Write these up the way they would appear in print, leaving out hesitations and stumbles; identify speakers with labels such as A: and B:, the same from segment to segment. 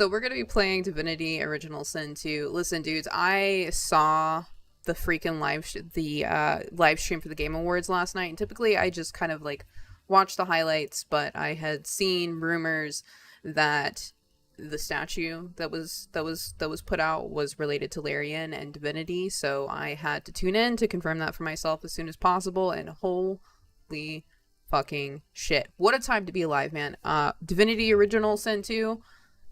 A: So we're going to be playing Divinity Original Sin 2. Listen, dudes, I saw the freaking live stream for the Game Awards last night, and typically I just kind of like watch the highlights, but I had seen rumors that the statue that was put out was related to Larian and Divinity, so I had to tune in to confirm that for myself as soon as possible, and holy fucking shit. What a time to be alive, man. Divinity Original Sin 2,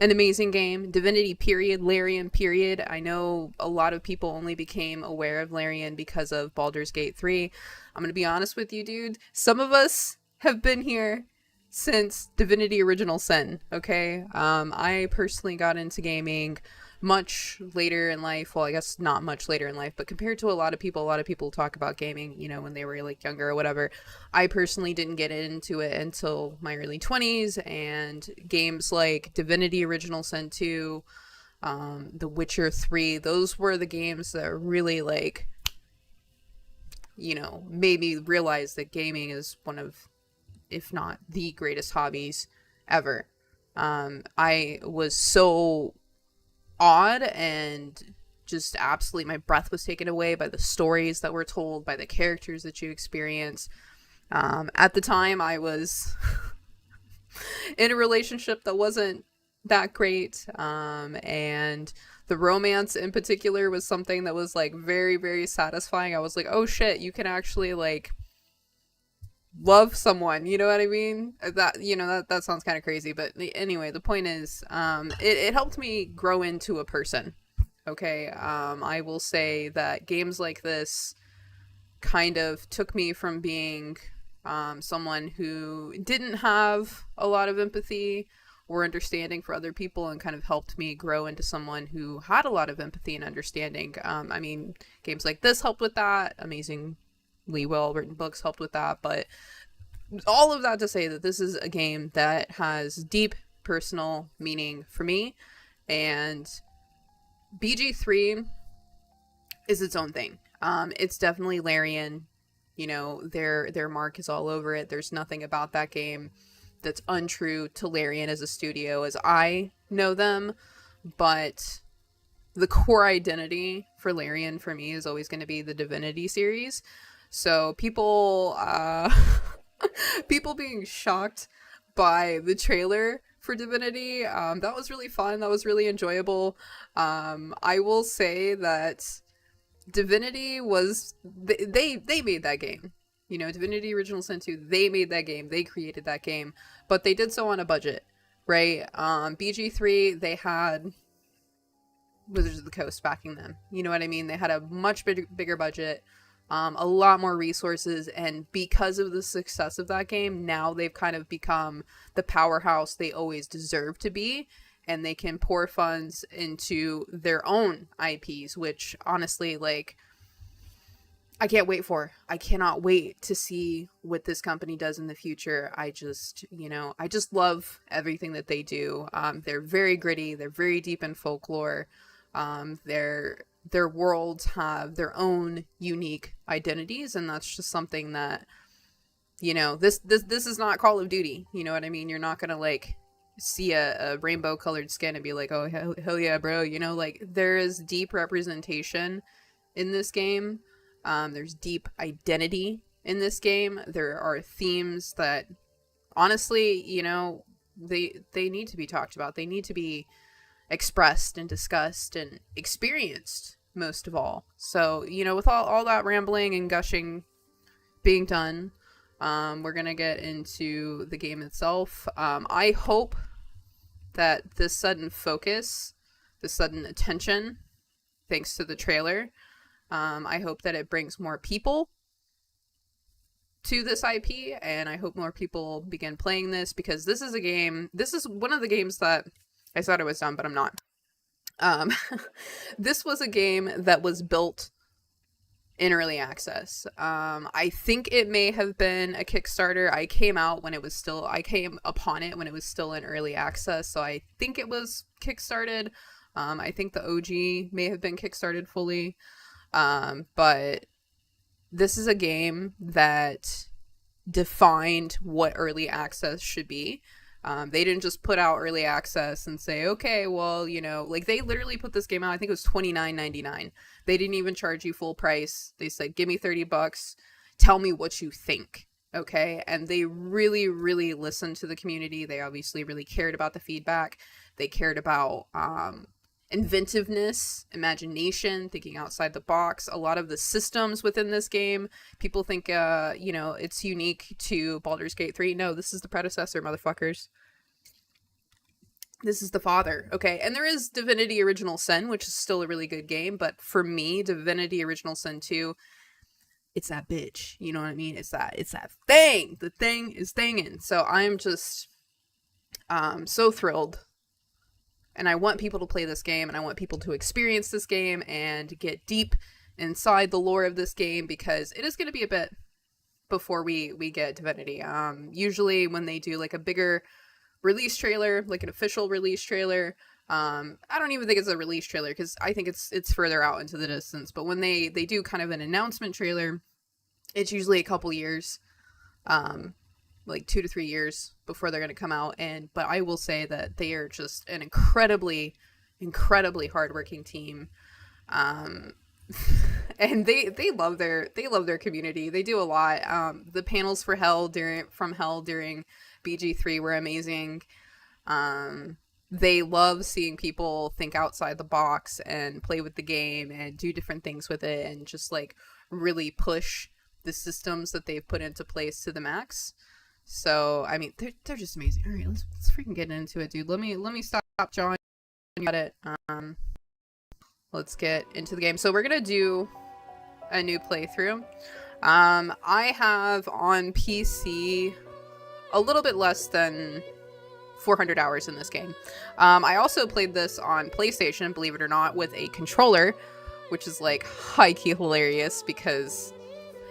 A: an amazing game. Divinity period, Larian period. I know a lot of people only became aware of Larian because of Baldur's Gate 3. I'm gonna be honest with you, dude. Some of us have been here since Divinity Original Sin, okay? I personally got into gaming much later in life. Well, I guess not much later in life, but compared to a lot of people talk about gaming, you know, when they were like younger or whatever. I personally didn't get into it until my early 20s, and games like Divinity Original Sin 2, The Witcher 3, those were the games that really like, you know, made me realize that gaming is one of, if not the greatest hobbies ever. I was so awed and just absolutely, my breath was taken away by the stories that were told, by the characters that you experience. At the time, I was in a relationship that wasn't that great, and the romance in particular was something that was like very, very satisfying. I was like, oh shit, you can actually like love someone, you know what I mean? That, you know, that sounds kind of crazy, but anyway, the point is, it helped me grow into a person. Okay, I will say that games like this kind of took me from being someone who didn't have a lot of empathy or understanding for other people, and kind of helped me grow into someone who had a lot of empathy and understanding. I mean, games like this helped with that. Amazingly well written books helped with that, but all of that to say that this is a game that has deep personal meaning for me, and BG3 is its own thing. It's definitely Larian. You know, their mark is all over it. There's nothing about that game that's untrue to Larian as a studio as I know them, but the core identity for Larian for me is always going to be the Divinity series. So people people being shocked by the trailer for Divinity, that was really fun. That was really enjoyable. I will say that Divinity was, they made that game. You know, Divinity Original Sin 2, they made that game. They created that game. But they did so on a budget, right? BG3, they had Wizards of the Coast backing them. You know what I mean? They had a much bigger budget, a lot more resources, and because of the success of that game, now they've kind of become the powerhouse they always deserve to be, and they can pour funds into their own IPs, which honestly, like, I can't wait for. I cannot wait to see what this company does in the future. I just, you know, I just love everything that they do. They're very gritty. They're very deep in folklore. Their worlds have their own unique identities, and that's just something that, you know, this is not Call of Duty. You know what I mean? You're not gonna like see a rainbow colored skin and be like, oh hell yeah, bro. You know, like, there is deep representation in this game. There's deep identity in this game. There are themes that, honestly, you know, they need to be talked about. They need to be expressed and discussed and experienced, most of all. So, you know, with all that rambling and gushing being done, we're gonna get into the game itself. I hope that this sudden focus, this sudden attention, thanks to the trailer, I hope that it brings more people to this IP, and I hope more people begin playing this, because this is one of the games that I thought I was done, but I'm not. This was a game that was built in early access. I think it may have been a Kickstarter. I came upon it when it was still in early access, so I think it was kickstarted. I think the OG may have been kickstarted fully. But this is a game that defined what early access should be. They didn't just put out early access and say, okay, well, you know, like they literally put this game out. I think it was $29.99. They didn't even charge you full price. They said, give me $30. Tell me what you think. Okay. And they really, really listened to the community. They obviously really cared about the feedback. They cared about, inventiveness, imagination, thinking outside the box. A lot of the systems within this game, people think, you know, it's unique to Baldur's Gate 3. No, this is the predecessor, motherfuckers. This is the father, okay? And there is Divinity Original Sin, which is still a really good game, but for me, Divinity Original Sin 2, it's that bitch. You know what I mean? It's that thing. The thing is thingin'. So I'm just so thrilled. And I want people to play this game, and I want people to experience this game and get deep inside the lore of this game, because it is going to be a bit before we get Divinity. Usually when they do like a bigger release trailer, like an official release trailer, I don't even think it's a release trailer because I think it's further out into the distance. But when they do kind of an announcement trailer, it's usually a couple years, like 2 to 3 years before they're going to come out. But I will say that they are just an incredibly hardworking team. And they love their community. They do a lot. The panels from Hell during BG3 were amazing. They love seeing people think outside the box and play with the game and do different things with it, and just like really push the systems that they've put into place to the max. So, I mean, they're just amazing. All right, let's freaking get into it, dude. Let me stop, John. You got it. Let's get into the game. So we're gonna do a new playthrough. I have on PC a little bit less than 400 hours in this game. I also played this on PlayStation, believe it or not, with a controller, which is like high-key hilarious, because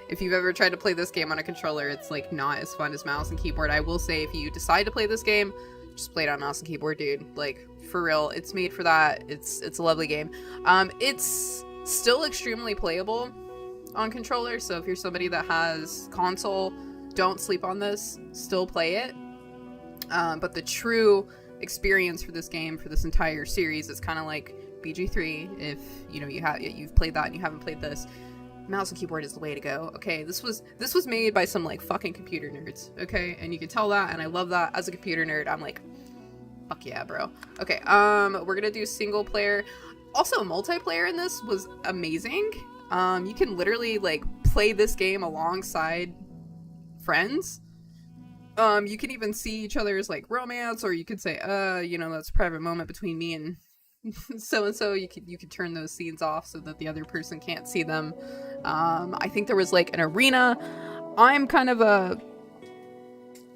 A: if you've ever tried to play this game on a controller, it's like not as fun as mouse and keyboard. I will say, if you decide to play this game, just play it on mouse and keyboard, dude. Like, for real, it's made for that. It's a lovely game. It's still extremely playable on controller, so if you're somebody that has console, don't sleep on this. Still play it. But the true experience for this game, for this entire series, is kind of like BG3. If you know you've played that and you haven't played this, mouse and keyboard is the way to go. Okay, this was made by some like fucking computer nerds. Okay, and you can tell that, and I love that. As a computer nerd, I'm like, fuck yeah, bro. Okay, we're gonna do single player. Also, multiplayer in this was amazing. You can literally like play this game alongside friends. You can even see each other's like romance, or you could say, you know, that's a private moment between me and so and so. You could turn those scenes off so that the other person can't see them. I think there was like an arena. I'm kind of a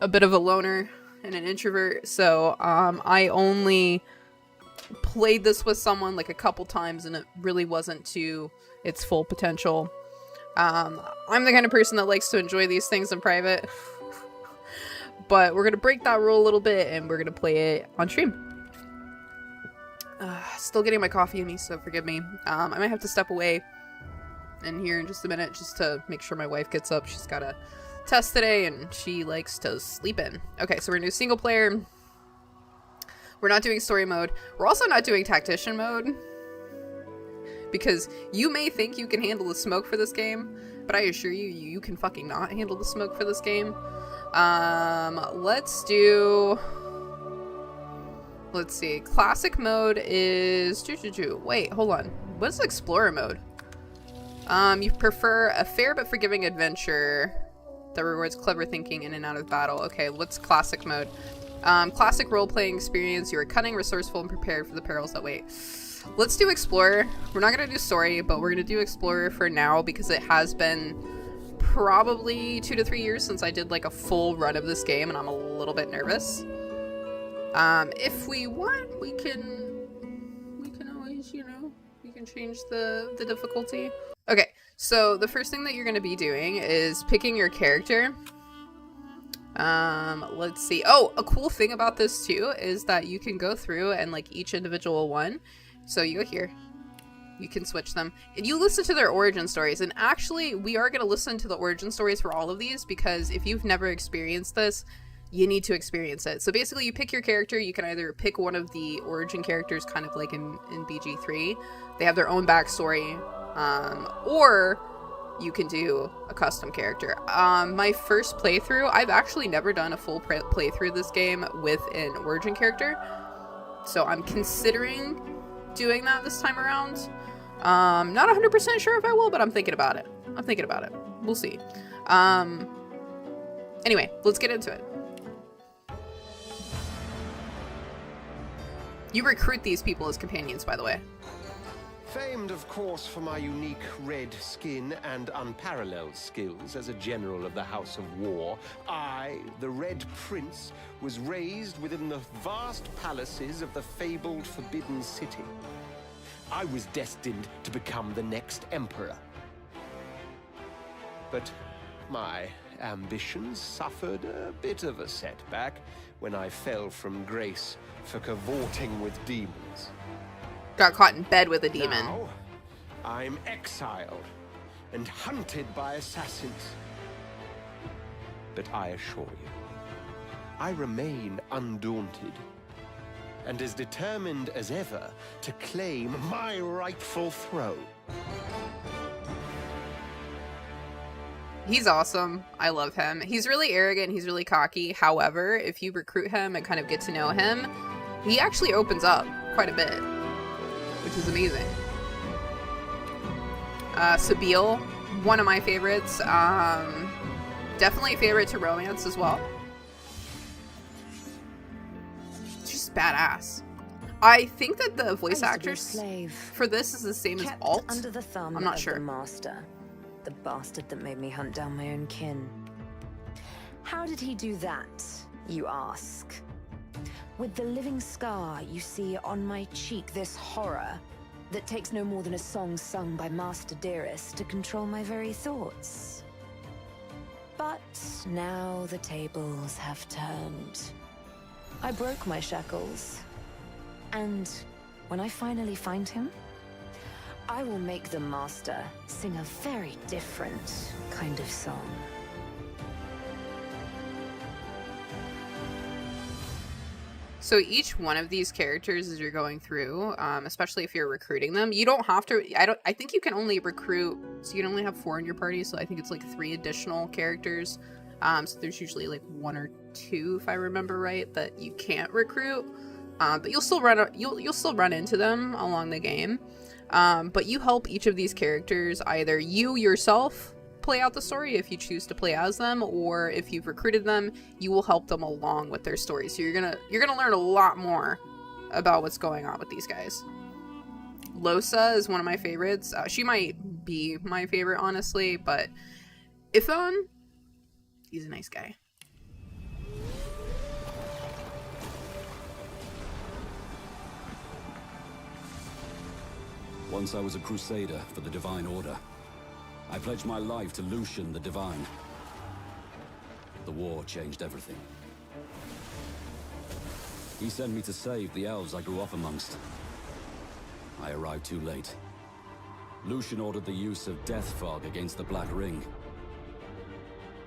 A: bit of a loner and an introvert, so I only played this with someone like a couple times, and it really wasn't to its full potential. I'm the kind of person that likes to enjoy these things in private. But we're going to break that rule a little bit, and we're going to play it on stream. Still getting my coffee in me, so forgive me. I might have to step away in here in just a minute just to make sure my wife gets up. She's got a test today, and she likes to sleep in. Okay, so we're going to do single player. We're not doing story mode. We're also not doing tactician mode, because you may think you can handle the smoke for this game, but I assure you, you can fucking not handle the smoke for this game. Let's see. Classic mode is wait, hold on. What is explorer mode? You prefer a fair but forgiving adventure that rewards clever thinking in and out of battle. Okay, what's classic mode? Classic role-playing experience. You are cunning, resourceful, and prepared for the perils that wait. Let's do explorer. We're not gonna do story, but we're gonna do explorer for now, because it has been probably 2 to 3 years since I did like a full run of this game, and I'm a little bit nervous. If we want, we can always, you know, we can change the difficulty. Okay, so the first thing that you're going to be doing is picking your character. Let's see. Oh, a cool thing about this too is that you can go through and like each individual one. So you go here. You can switch them. And you listen to their origin stories. And actually, we are going to listen to the origin stories for all of these, because if you've never experienced this, you need to experience it. So basically you pick your character. You can either pick one of the origin characters, kind of like in BG3. They have their own backstory, or you can do a custom character. My first playthrough, I've actually never done a full playthrough of this game with an origin character, so I'm considering doing that this time around. Not 100% sure if I will, but I'm thinking about it. We'll see. Anyway, let's get into it. You recruit these people as companions, by the way.
B: Famed, of course, for my unique red skin and unparalleled skills as a general of the House of War, I, the Red Prince, was raised within the vast palaces of the fabled Forbidden City. I was destined to become the next emperor. But my ambitions suffered a bit of a setback when I fell from grace for cavorting with demons.
A: Got caught in bed with a demon.
B: Now, I'm exiled and hunted by assassins. But I assure you, I remain undaunted and as determined as ever to claim my rightful throne.
A: He's awesome. I love him. He's really arrogant. He's really cocky. However, if you recruit him and kind of get to know him, he actually opens up quite a bit, which is amazing. Sebille, one of my favorites. Definitely a favorite to romance as well. Just badass. I think that the voice actress for this is the same as Alt.
C: Under the thumb
A: I'm not
C: of
A: sure.
C: The master, the bastard that made me hunt down my own kin. How did he do that, you ask? With the living scar you see on my cheek, this horror that takes no more than a song sung by Master Dearest to control my very thoughts. But now the tables have turned. I broke my shackles. And when I finally find him, I will make the Master sing a very different kind of song.
A: So each one of these characters, as you're going through, especially if you're recruiting them, you don't have to. I think you can only recruit. So you can only have 4 in your party. So I think it's like 3 additional characters. So there's usually like 1 or 2, if I remember right, that you can't recruit. But you'll still run into them along the game. But you help each of these characters, either you yourself play out the story if you choose to play as them, or if you've recruited them, you will help them along with their story. So you're gonna learn a lot more about what's going on with these guys. Losa is one of my favorites. She might be my favorite, honestly, but Ep1, he's a nice guy.
D: Once I was a crusader for the Divine Order. I pledged my life to Lucian the Divine. The war changed everything. He sent me to save the elves I grew up amongst. I arrived too late. Lucian ordered the use of death fog against the Black Ring,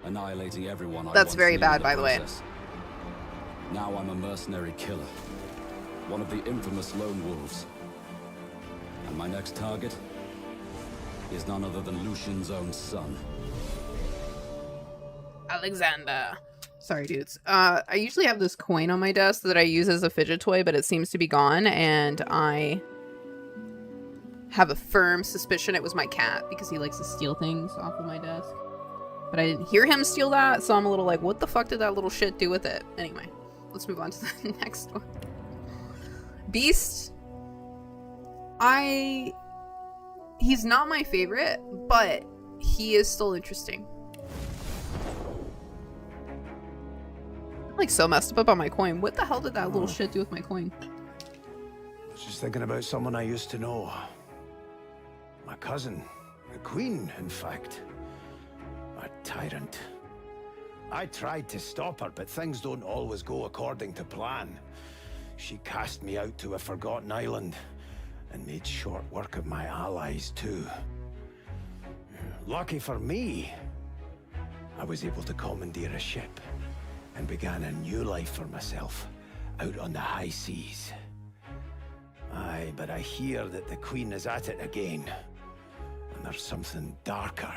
D: annihilating everyone.
A: That's very bad, by the way.
D: Now I'm a mercenary killer, one of the infamous lone wolves. And my next target is none other than Lucian's own son.
A: Alexander. Sorry, dudes. I usually have this coin on my desk that I use as a fidget toy, but it seems to be gone, and I have a firm suspicion it was my cat, because he likes to steal things off of my desk. But I didn't hear him steal that, so I'm a little like, what the fuck did that little shit do with it? Anyway, let's move on to the next one. Beast. He's not my favorite, but he is still interesting. I'm like so messed up about my coin. What the hell did that little shit do with my coin?
E: I was just thinking about someone I used to know. My cousin. The Queen, in fact. A tyrant. I tried to stop her, but things don't always go according to plan. She cast me out to a forgotten island and made short work of my allies, too. Lucky for me, I was able to commandeer a ship and began a new life for myself out on the high seas. Aye, but I hear that the Queen is at it again, and there's something darker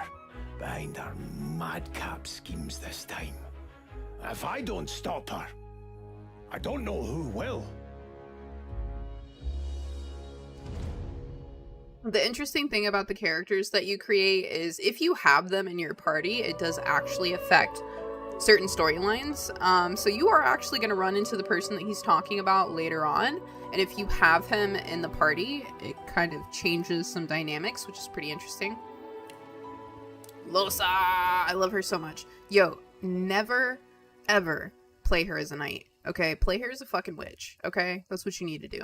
E: behind her madcap schemes this time. If I don't stop her, I don't know who will.
A: The interesting thing about the characters that you create is if you have them in your party, it does actually affect certain storylines. So you are actually going to run into the person that he's talking about later on. And if you have him in the party, it kind of changes some dynamics, which is pretty interesting. Losa! I love her so much. Yo, never, ever play her as a knight. Okay? Play her as a fucking witch. Okay? That's what you need to do.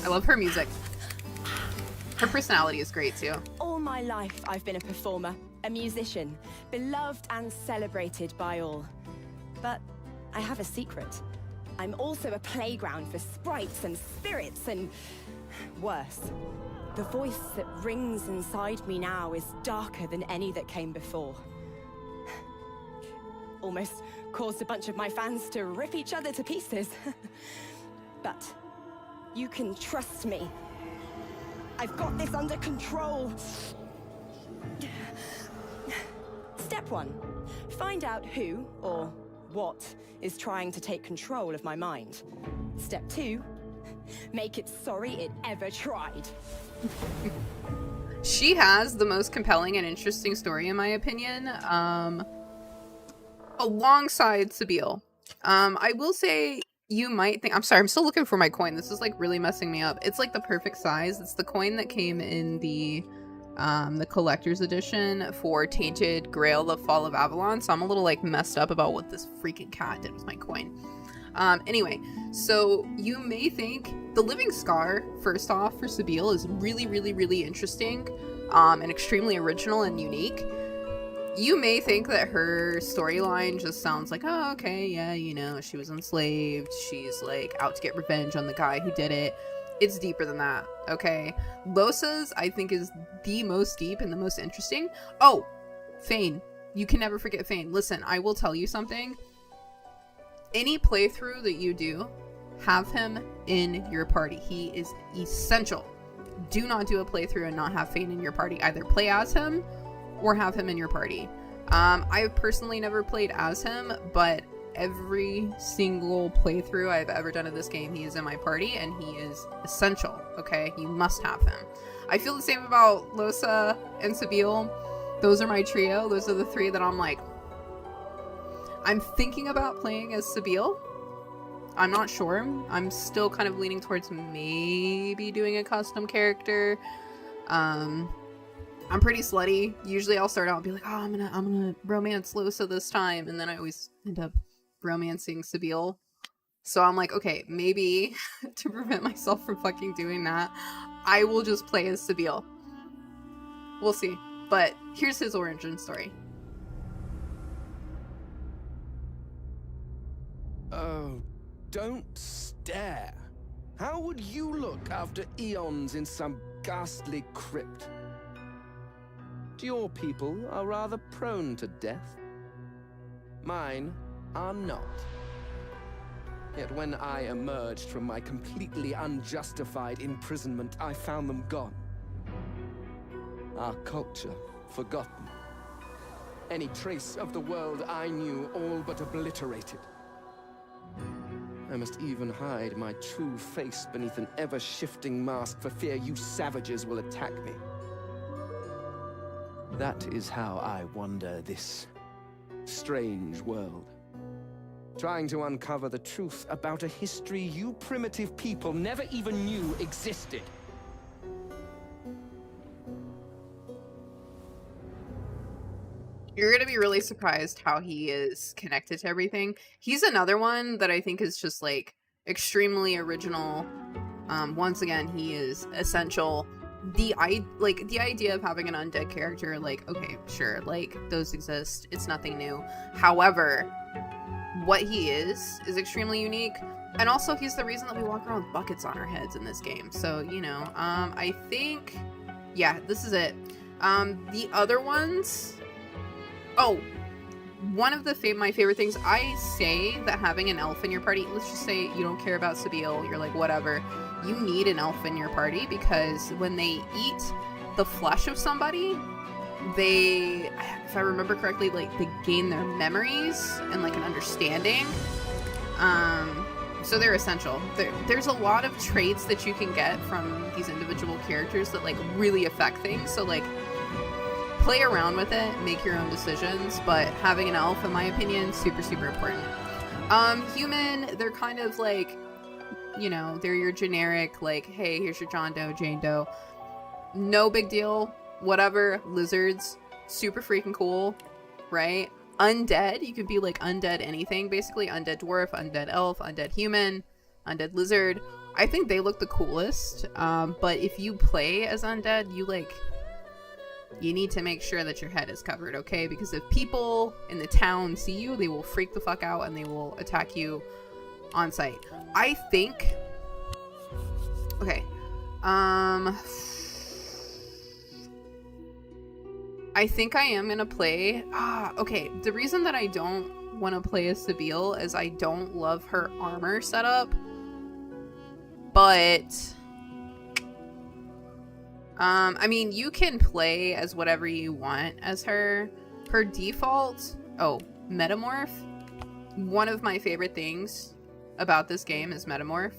A: I love her music. Her personality is great too.
F: All my life I've been a performer, a musician, beloved and celebrated by all. But I have a secret. I'm also a playground for sprites and spirits and worse. The voice that rings inside me now is darker than any that came before. Almost caused a bunch of my fans to rip each other to pieces. But you can trust me. I've got this under control. Step 1. Find out who or what is trying to take control of my mind. Step 2. Make it sorry it ever tried.
A: She has the most compelling and interesting story, in my opinion, alongside Sebille. I will say, you might think, I'm sorry, I'm still looking for my coin. This is like really messing me up. It's like the perfect size. It's the coin that came in the collector's edition for Tainted Grail, The Fall of Avalon. So I'm a little like messed up about what this freaking cat did with my coin. Anyway, so you may think the Living Scar, first off, for Sebille is really, really, really interesting, and extremely original and unique. You may think that her storyline just sounds like, oh, okay, yeah, you know, she was enslaved. She's like out to get revenge on the guy who did it. It's deeper than that, okay? Losa's, I think, is the most deep and the most interesting. Oh, Fane. You can never forget Fane. Listen, I will tell you something. Any playthrough that you do, have him in your party. He is essential. Do not do a playthrough and not have Fane in your party. Either play as him or have him in your party. I've personally never played as him, but every single playthrough I've ever done of this game, he is in my party and he is essential, okay? You must have him. I feel the same about Losa and Sebille. Those are my trio. Those are the three that I'm like, I'm thinking about playing as Sebille. I'm not sure. I'm still kind of leaning towards maybe doing a custom character. I'm pretty slutty. Usually I'll start out and be like, oh, I'm gonna romance Losa this time, and then I always end up romancing Sebille. So I'm like, okay, maybe to prevent myself from fucking doing that, I will just play as Sebille. We'll see. But here's his origin story.
G: Oh, don't stare. How would you look after eons in some ghastly crypt? Your people are rather prone to death. Mine are not. Yet when I emerged from my completely unjustified imprisonment, I found them gone. Our culture forgotten. Any trace of the world I knew all but obliterated. I must even hide my true face beneath an ever-shifting mask for fear you savages will attack me. That is how I wander this strange world. Trying to uncover the truth about a history you primitive people never even knew existed.
A: You're gonna be really surprised how he is connected to everything. He's another one that I think is just like extremely original. Once again, he is essential. The idea of having an undead character, like, okay, sure, like, those exist. It's nothing new. However, what he is extremely unique. And also, he's the reason that we walk around with buckets on our heads in this game. So, you know, I think, yeah, this is it. The other ones, Oh, one of my favorite things, I say that having an elf in your party, let's just say you don't care about Sebille, you're like, whatever. You need an elf in your party because when they eat the flesh of somebody, they, if I remember correctly, like, they gain their memories and, like, an understanding. So they're essential. There's a lot of traits that you can get from these individual characters that, like, really affect things. So, like, play around with it, make your own decisions, but having an elf, in my opinion, super, super important. Human, they're kind of like, you know, they're your generic, like, hey, here's your John Doe, Jane Doe. No big deal. Whatever. Lizards, super freaking cool, right? Undead, you could be like undead anything, basically. Undead dwarf, undead elf, undead human, undead lizard. I think they look the coolest, but if you play as undead, you need to make sure that your head is covered, okay? Because if people in the town see you, they will freak the fuck out and they will attack you on sight. I think... Okay. I think I am gonna play... okay. The reason that I don't want to play as Sebille is I don't love her armor setup. But... I mean, you can play as whatever you want as her. Her default... Oh, Metamorph. One of my favorite things about this game is Metamorph.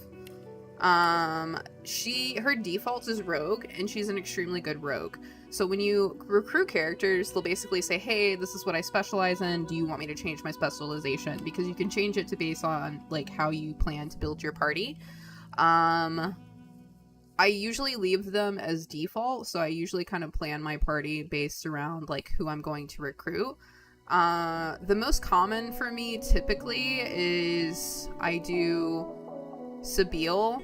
A: Her default is Rogue, and she's an extremely good Rogue. So when you recruit characters, they'll basically say, hey, this is what I specialize in. Do you want me to change my specialization? Because you can change it to base on, like, how you plan to build your party. I usually leave them as default, so I usually kind of plan my party based around, like, who I'm going to recruit. The most common for me typically is I do Sebille,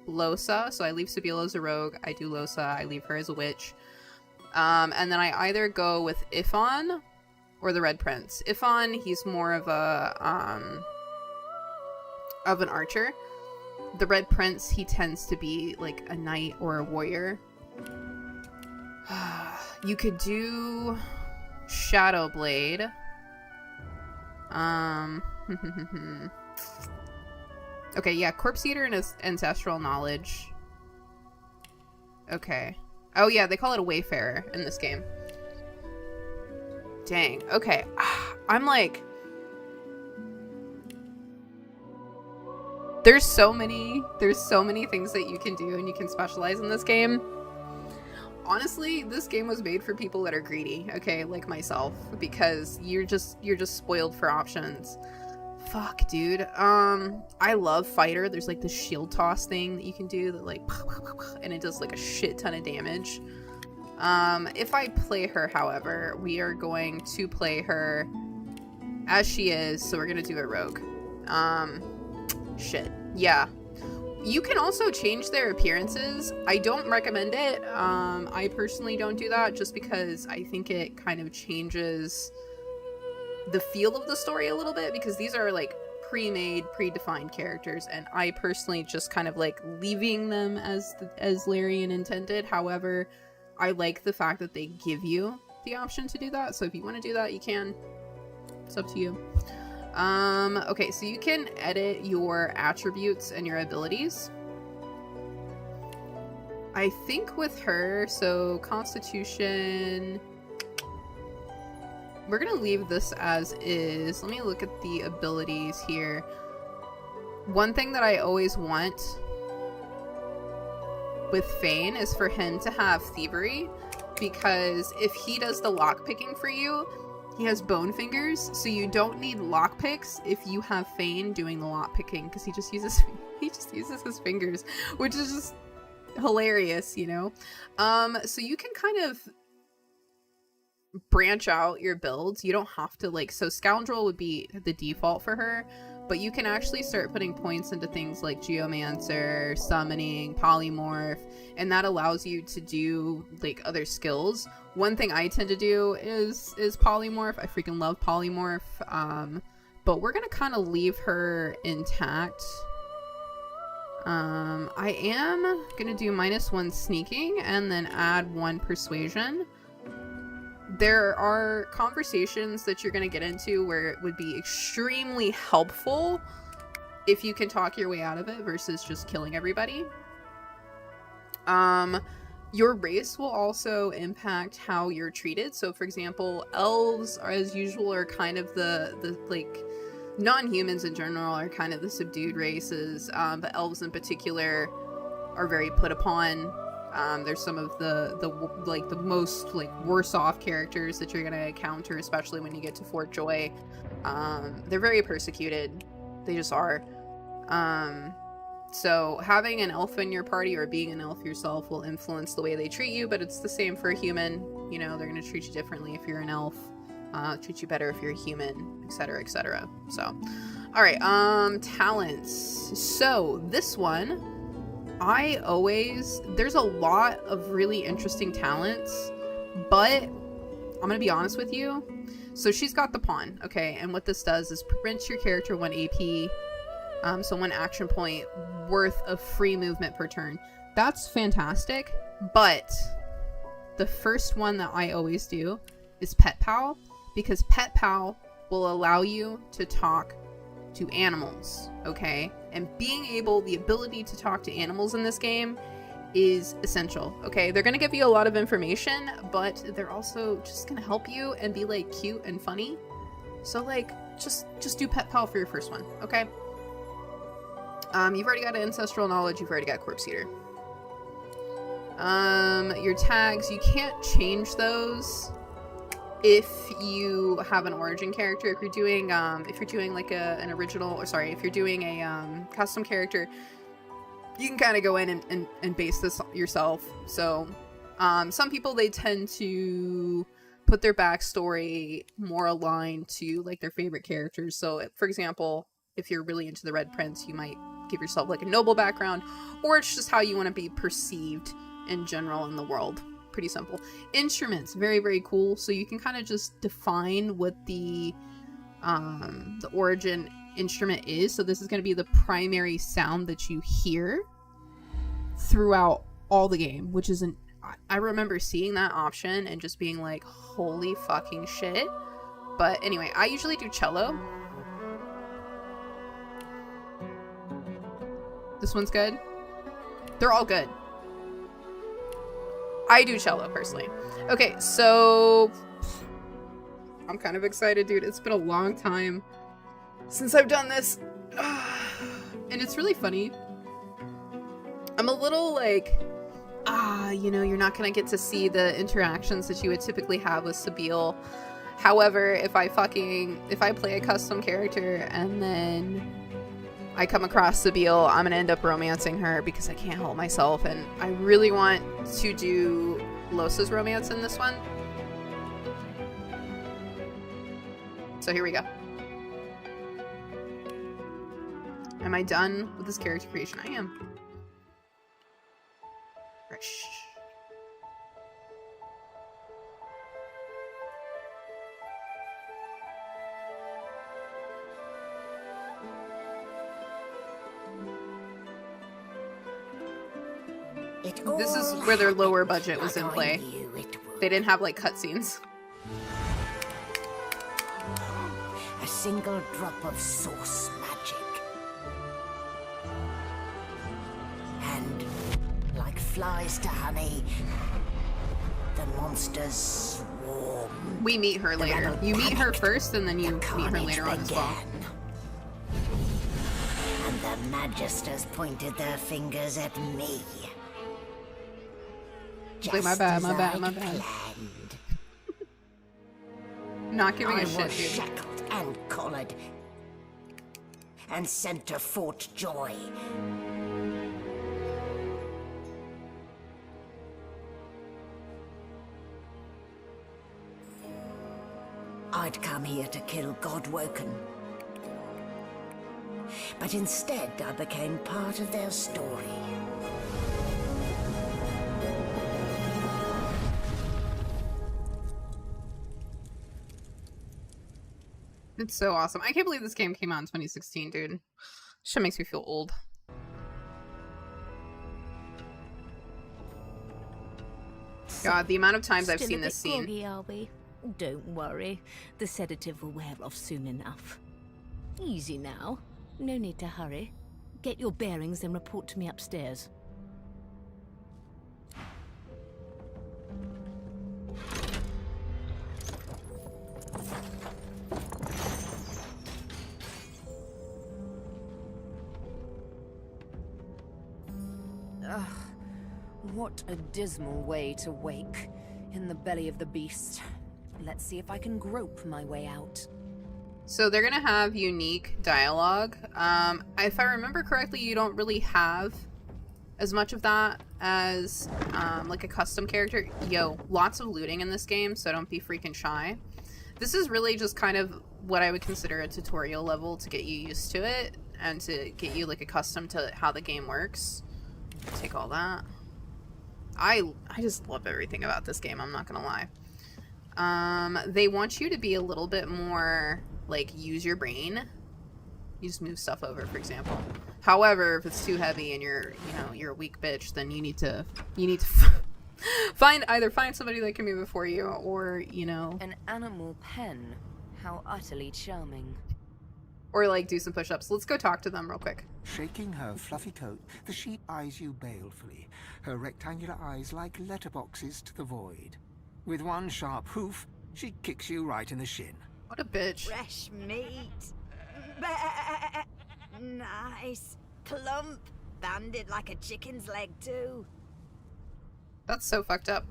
A: Lohse, so I leave Sebille as a rogue, I do Lohse, I leave her as a witch. And then I either go with Ep1 or the Red Prince. Ep1, he's more of an archer. The Red Prince, he tends to be like a knight or a warrior. You could do Shadowblade. Okay, yeah, Corpse Eater and his Ancestral Knowledge. Okay. Oh yeah, they call it a Wayfarer in this game. Dang, okay. I'm like... There's so many things that you can do and you can specialize in this game. Honestly, this game was made for people that are greedy, okay, like myself, because you're just spoiled for options. Fuck, dude. I love Fighter. There's like the shield toss thing that you can do that, like, and it does like a shit ton of damage. If I play her, however, we are going to play her as she is, so we're gonna do a rogue. Shit. Yeah. You can also change their appearances. I don't recommend it. I personally don't do that just because I think it kind of changes the feel of the story a little bit, because these are like pre-made, predefined characters, and I personally just kind of like leaving them as Larian intended. However, I like the fact that they give you the option to do that, so if you want to do that, you can. It's up to you. Okay, so you can edit your attributes and your abilities. I think with her, so Constitution... We're gonna leave this as is. Let me look at the abilities here. One thing that I always want with Fane is for him to have Thievery, because if he does the lockpicking for you, he has bone fingers, so you don't need lockpicks if you have Fane doing the lockpicking, because he just uses his fingers, which is just hilarious, you know? So you can kind of branch out your builds. You don't have to, like, so Scoundrel would be the default for her, but you can actually start putting points into things like Geomancer, Summoning, Polymorph, and that allows you to do, like, other skills. One thing I tend to do is Polymorph. I freaking love Polymorph, but we're gonna kind of leave her intact. I am gonna do -1 sneaking and then add 1 persuasion. there are conversations that you're going to get into where it would be extremely helpful if you can talk your way out of it versus just killing everybody. Your race will also impact how you're treated. So for example, elves are, as usual, are kind of the like, non-humans in general are kind of the subdued races, but elves in particular are very put upon. There's some of the most like worse off characters that you're gonna encounter, especially when you get to Fort Joy. They're very persecuted. They just are. So having an elf in your party or being an elf yourself will influence the way they treat you, but it's the same for a human. You know, they're gonna treat you differently if you're an elf, treat you better if you're a human, etc., etc. So, all right, talents. So this one, there's a lot of really interesting talents, but I'm gonna be honest with you. So she's got the pawn, okay, and what this does is prevents your character 1 AP, so 1 action point worth of free movement per turn. That's fantastic, but the first one that I always do is Pet Pal, because Pet Pal will allow you to talk to animals, okay? And the ability to talk to animals in this game is essential, okay? They're gonna give you a lot of information, but they're also just gonna help you and be like cute and funny. So like, just do Pet Pal for your first one, okay? You've already got ancestral knowledge, you've already got corpse eater. Your tags, you can't change those if you have an origin character. If you're doing like an original, or sorry, if you're doing a custom character, you can kind of go in and base this yourself. So some people, they tend to put their backstory more aligned to like their favorite characters. So for example, if you're really into the Red Prince, you might give yourself like a noble background, or it's just how you want to be perceived in general in the world. Pretty simple. Instruments, very, very cool. So you can kind of just define what the origin instrument is. So this is going to be the primary sound that you hear throughout all the game, which is I remember seeing that option and just being like, holy fucking shit. But anyway, I usually do cello. This one's good. They're all good. I do cello personally. Okay, so I'm kind of excited, dude. It's been a long time since I've done this. And it's really funny. I'm a little like, you know, you're not gonna get to see the interactions that you would typically have with Sebille. However, if I play a custom character and then I come across Sebille, I'm gonna end up romancing her because I can't help myself, and I really want to do Losa's romance in this one. So here we go. Am I done with this character creation? I am. Shh. This is where their lower budget was in play. They didn't have like cutscenes.
H: A single drop of source magic. And like flies to honey, the monsters swarm.
A: We meet her later. You meet her first and then you meet her later on as well.
H: And the Magisters pointed their fingers at me.
A: Like, my bad. Not giving a shit, dude.
H: Shackled and collared and sent to Fort Joy. I'd come here to kill Godwoken. But instead, I became part of their story.
A: It's so awesome. I can't believe this game came out in 2016, dude. Shit makes me feel old. God, the amount of times I've seen this scene.
I: Groggy, are we? Don't worry. The sedative will wear off soon enough. Easy now. No need to hurry. Get your bearings and report to me upstairs.
C: Ugh. What a dismal way to wake. In the belly of the beast. Let's see if I can grope my way out.
A: So they're gonna have unique dialogue. If I remember correctly, you don't really have as much of that as like a custom character. Yo, lots of looting in this game, so don't be freaking shy. This is really just kind of what I would consider a tutorial level to get you used to it and to get you like accustomed to how the game works. Take all that. I just love everything about this game, I'm not gonna lie. They want you to be a little bit more like use your brain. You just move stuff over, for example. However, if it's too heavy and you're a weak bitch, then you need to find somebody that can move it for you, or
C: An animal pen. How utterly charming.
A: or like do some push-ups. Let's go talk to them real quick.
J: Shaking her fluffy coat, the sheep eyes you balefully, her rectangular eyes like letterboxes to the void. With one sharp hoof, she kicks you right in the shin.
A: What a bitch.
K: Fresh meat. Nice. Plump. Banded like a chicken's leg, too.
A: That's so fucked up.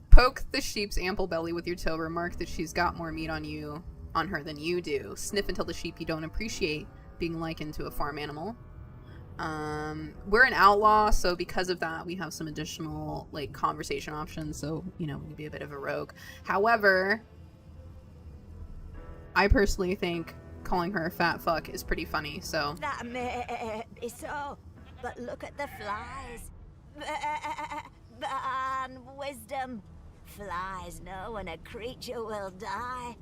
A: Poke the sheep's ample belly with your toe. Remark that she's got more meat on her than you do. Sniff and tell the sheep you don't appreciate being likened to a farm animal. We're an outlaw, so because of that, we have some additional like conversation options. So we can be a bit of a rogue. However, I personally think calling her a fat fuck is pretty funny. So
K: That may be so, but look at the flies. Ban wisdom. Flies know when a creature will die.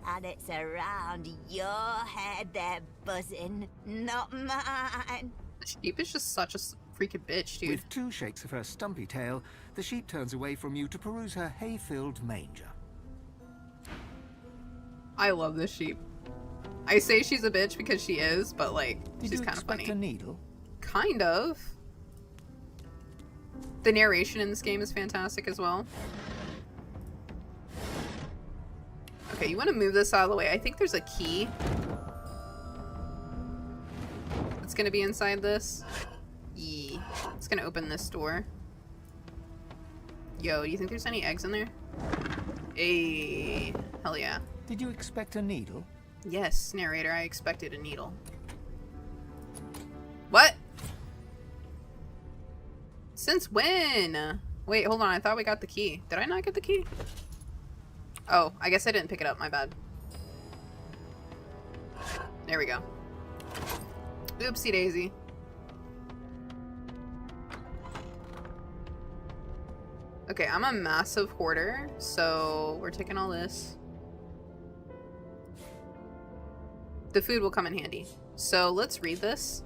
K: And it's around your head they're buzzing, not mine.
A: the sheep is just such a freaking bitch, dude.
J: With two shakes of her stumpy tail, the sheep turns away from you to peruse her hay-filled manger.
A: I love this sheep. I say she's a bitch because she is, but like she's kind of funny.
J: A needle?
A: Kind of. The narration in this game is fantastic as well. Okay, you want to move this out of the way. I think there's a key that's going to be inside this. Yeah. It's going to open this door. Yo, do you think there's any eggs in there? Hey, hell yeah.
J: Did you expect a needle?
A: Yes, narrator, I expected a needle. What? Since when? Wait, hold on, I thought we got the key. Did I not get the key? Oh, I guess I didn't pick it up, my bad. There we go. Oopsie daisy. Okay, I'm a massive hoarder, so we're taking all this. The food will come in handy. So let's read this.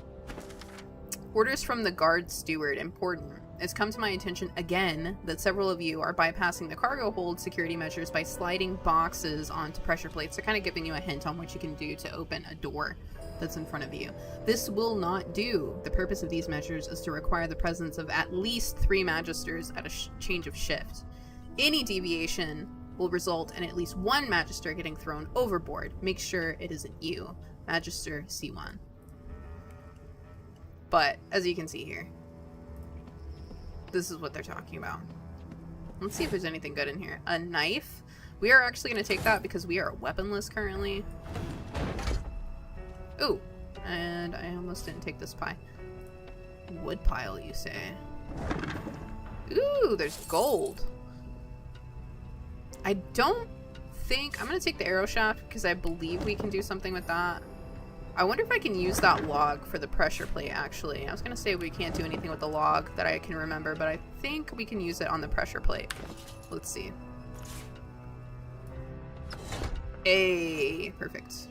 A: Orders from the guard steward. Important. It's come to my attention again that several of you are bypassing the cargo hold security measures by sliding boxes onto pressure plates. They're kind of giving you a hint on what you can do to open a door that's in front of you. This will not do. The purpose of these measures is to require the presence of at least 3 magisters at a change of shift. Any deviation will result in at least 1 magister getting thrown overboard. Make sure it isn't you. Magister C1. But, as you can see here, this is what they're talking about. Let's see if there's anything good in here. A knife? We are actually going to take that because we are weaponless currently. Ooh, and I almost didn't take this pie. Wood pile, you say? Ooh, there's gold. I don't think... I'm going to take the arrow shaft because I believe we can do something with that. I wonder if I can use that log for the pressure plate, actually. I was going to say we can't do anything with the log that I can remember, but I think we can use it on the pressure plate. Let's see. Hey, perfect.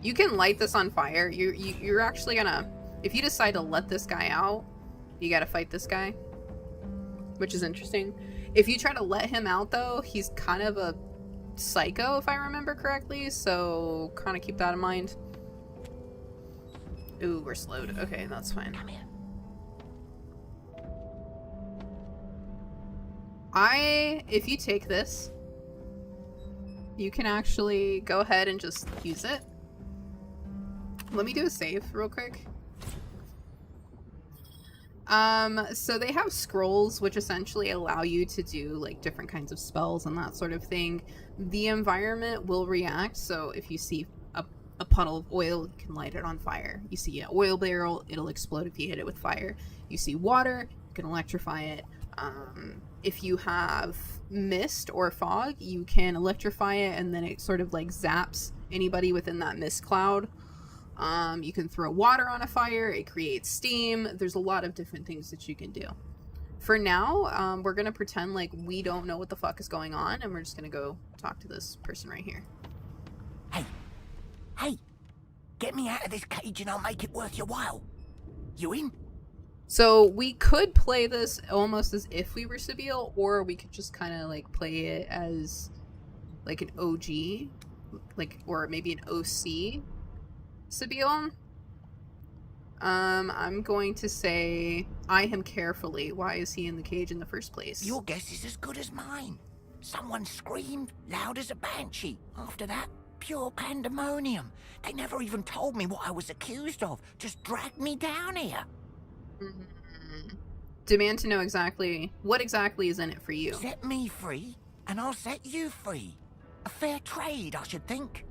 A: You can light this on fire. You're actually gonna... If you decide to let this guy out, you gotta fight this guy. which is interesting. If you try to let him out, though, he's kind of a psycho, if I remember correctly, so kind of keep that in mind. Ooh, we're slowed. Okay, that's fine.
H: Come here.
A: If you take this, you can actually go ahead and just use it. Let me do a save real quick. So they have scrolls which essentially allow you to do like different kinds of spells and that sort of thing. The environment will react, so if you see a puddle of oil, you can light it on fire. You see an oil barrel, it'll explode if you hit it with fire. You see water, you can electrify it. If you have mist or fog, you can electrify it and then it sort of like zaps anybody within that mist cloud. You can throw water on a fire, it creates steam. There's a lot of different things that you can do. For now, we're gonna pretend like we don't know what the fuck is going on, and we're just gonna go talk to this person right here.
H: Hey, get me out of this cage and I'll make it worth your while. You in?
A: So we could play this almost as if we were Sebille, or we could just kind of like play it as like an OG, like, or maybe an OC Sebille. I'm going to say eye him carefully. Why is he in the cage in the first place?
H: Your guess is as good as mine. Someone screamed loud as a banshee. After that, pure pandemonium. They never even told me what I was accused of. Just dragged me down here.
A: Demand to know exactly what exactly is in it for you.
H: Set me free, and I'll set you free. A fair trade, I should think.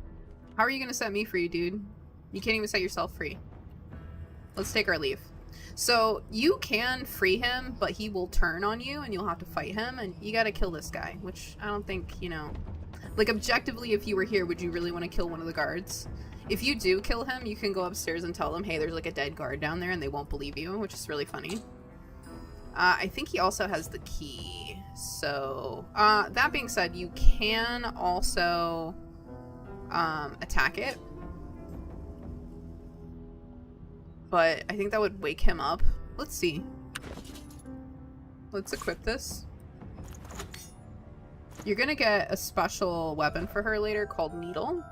A: How are you going to set me free, dude? You can't even set yourself free. Let's take our leave. So you can free him, but he will turn on you and you'll have to fight him, and you gotta kill this guy, which I don't think, you know, like objectively, if you were here, would you really want to kill one of the guards? If you do kill him, you can go upstairs and tell them, hey, there's like a dead guard down there, and they won't believe you, which is really funny. I think he also has the key. So that being said, you can also attack it. But I think that would wake him up. Let's see. Let's equip this. You're gonna get a special weapon for her later called Needle.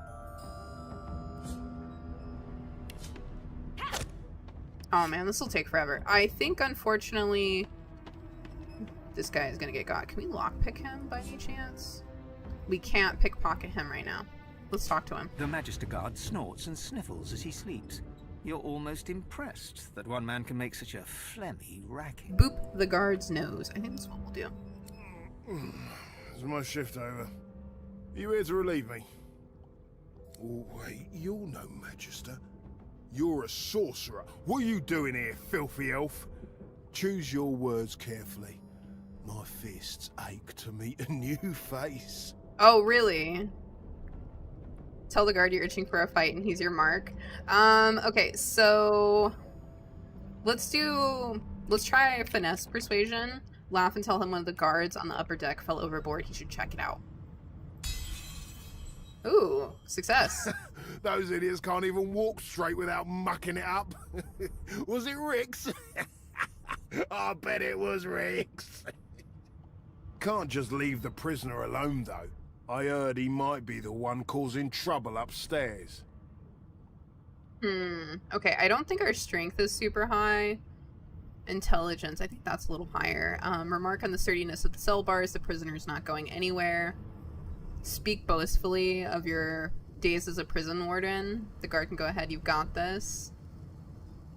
A: Oh man, this will take forever. I think, unfortunately, this guy is gonna get got. Can we lockpick him by any chance? We can't pickpocket him right now. Let's talk to him.
J: The Magister Guard snorts and sniffles as he sleeps. You're almost impressed that one man can make such a phlegmy racket.
A: Boop the guard's nose. I think that's what we'll do.
L: Is my shift over? Are you here to relieve me? Oh, wait, you're no Magister. You're a sorcerer. What are you doing here, filthy elf? Choose your words carefully. My fists ache to meet a new face.
A: Oh, really? Tell the guard you're itching for a fight and he's your mark. Okay, so let's try finesse persuasion. Laugh and tell him one of the guards on the upper deck fell overboard. He should check it out. Ooh, success.
L: Those idiots can't even walk straight without mucking it up. Was it Rick's? I bet it was Rick's. Can't just leave the prisoner alone, though. I heard he might be the one causing trouble upstairs.
A: Okay, I don't think our strength is super high. Intelligence, I think that's a little higher. Remark on the sturdiness of the cell bars. The prisoner's not going anywhere. Speak boastfully of your days as a prison warden. The guard can go ahead, you've got this.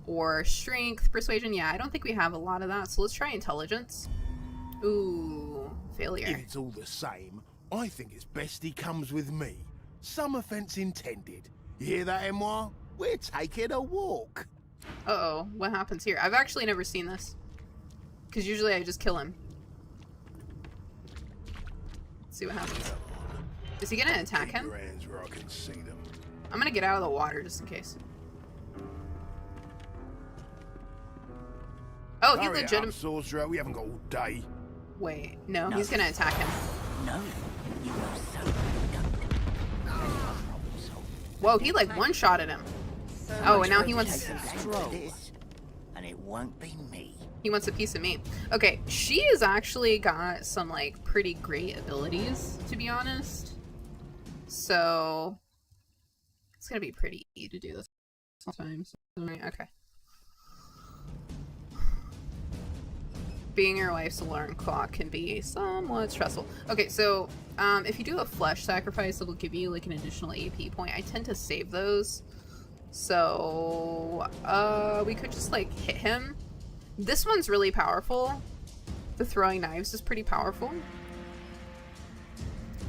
A: Or strength, persuasion, yeah, I don't think we have a lot of that, so let's try intelligence. Ooh, failure.
L: If it's all the same, I think it's best he comes with me. Some offense intended. You hear that, Ep1? We're taking a walk.
A: Uh-oh, what happens here? I've actually never seen this. Because usually I just kill him. Let's see what happens. Is he gonna attack him?
L: Your hands where I can see them.
A: I'm gonna get out of the water just in case. Oh, he legitimately.
L: Sorcerer, we haven't got all day.
A: Wait, no, he's gonna attack him.
H: No, you are so...
A: Whoa, he like one-shotted him. Oh, and now he wants...
H: This, and it won't be me.
A: He wants a piece of me. Okay, she has actually got some, like, pretty great abilities, to be honest. So, it's gonna be pretty easy to do this sometimes. Okay. Being your wife's alarm clock can be somewhat stressful. Okay, so, if you do a flesh sacrifice, it'll give you, like, an additional AP point. I tend to save those. So, we could just, like, hit him. This one's really powerful. The throwing knives is pretty powerful.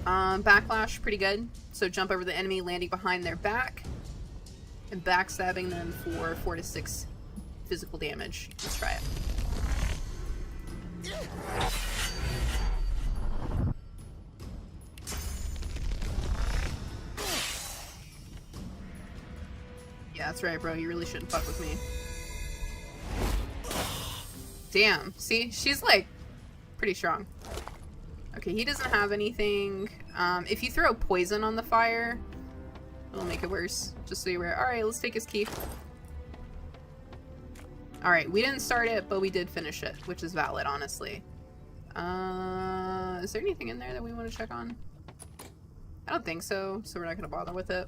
A: Backlash, pretty good. So jump over the enemy, landing behind their back, and backstabbing them for 4 to 6 physical damage. Let's try it. Yeah, that's right, bro. You really shouldn't fuck with me. Damn. See? She's, like, pretty strong. Okay, he doesn't have anything. If you throw poison on the fire, it'll make it worse. Just so you're aware. Alright, let's take his key. Alright, we didn't start it, but we did finish it, which is valid, honestly. Is there anything in there that we want to check on? I don't think so, so we're not going to bother with it.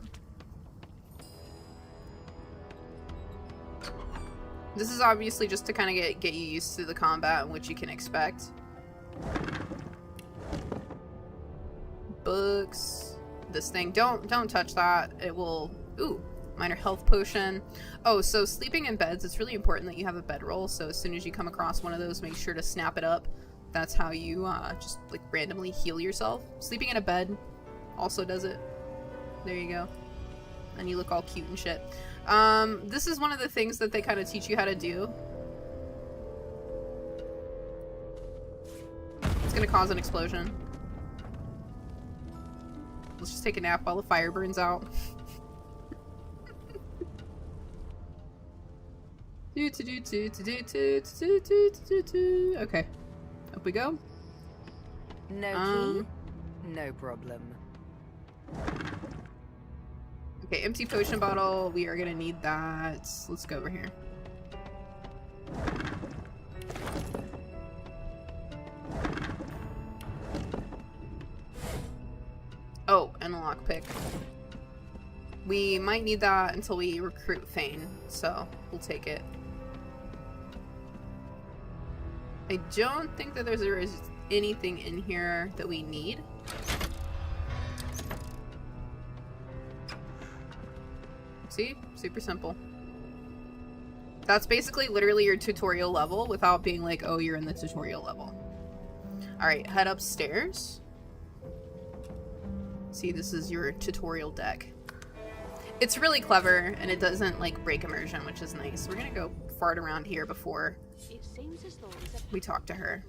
A: This is obviously just to kind of get you used to the combat and what you can expect. Books. This thing. Don't touch that. It will... Ooh. Minor health potion. Oh, so sleeping in beds, it's really important that you have a bedroll, so as soon as you come across one of those, make sure to snap it up. That's how you just like randomly heal yourself. Sleeping in a bed also does it. There you go. And you look all cute and shit. This is one of the things that they kind of teach you how to do. It's gonna cause an explosion. Let's just take a nap while the fire burns out. Okay. Up we go.
C: No key? No problem.
A: Okay, empty potion bottle. We are gonna need that. Let's go over here. Oh, and a lockpick. We might need that until we recruit Thane, so we'll take it. I don't think that there is anything in here that we need. See? Super simple. That's basically literally your tutorial level without being like, oh, you're in the tutorial level. Alright, head upstairs. See, this is your tutorial deck. It's really clever, and it doesn't, like, break immersion, which is nice. We're gonna go fart around here before we talk to her.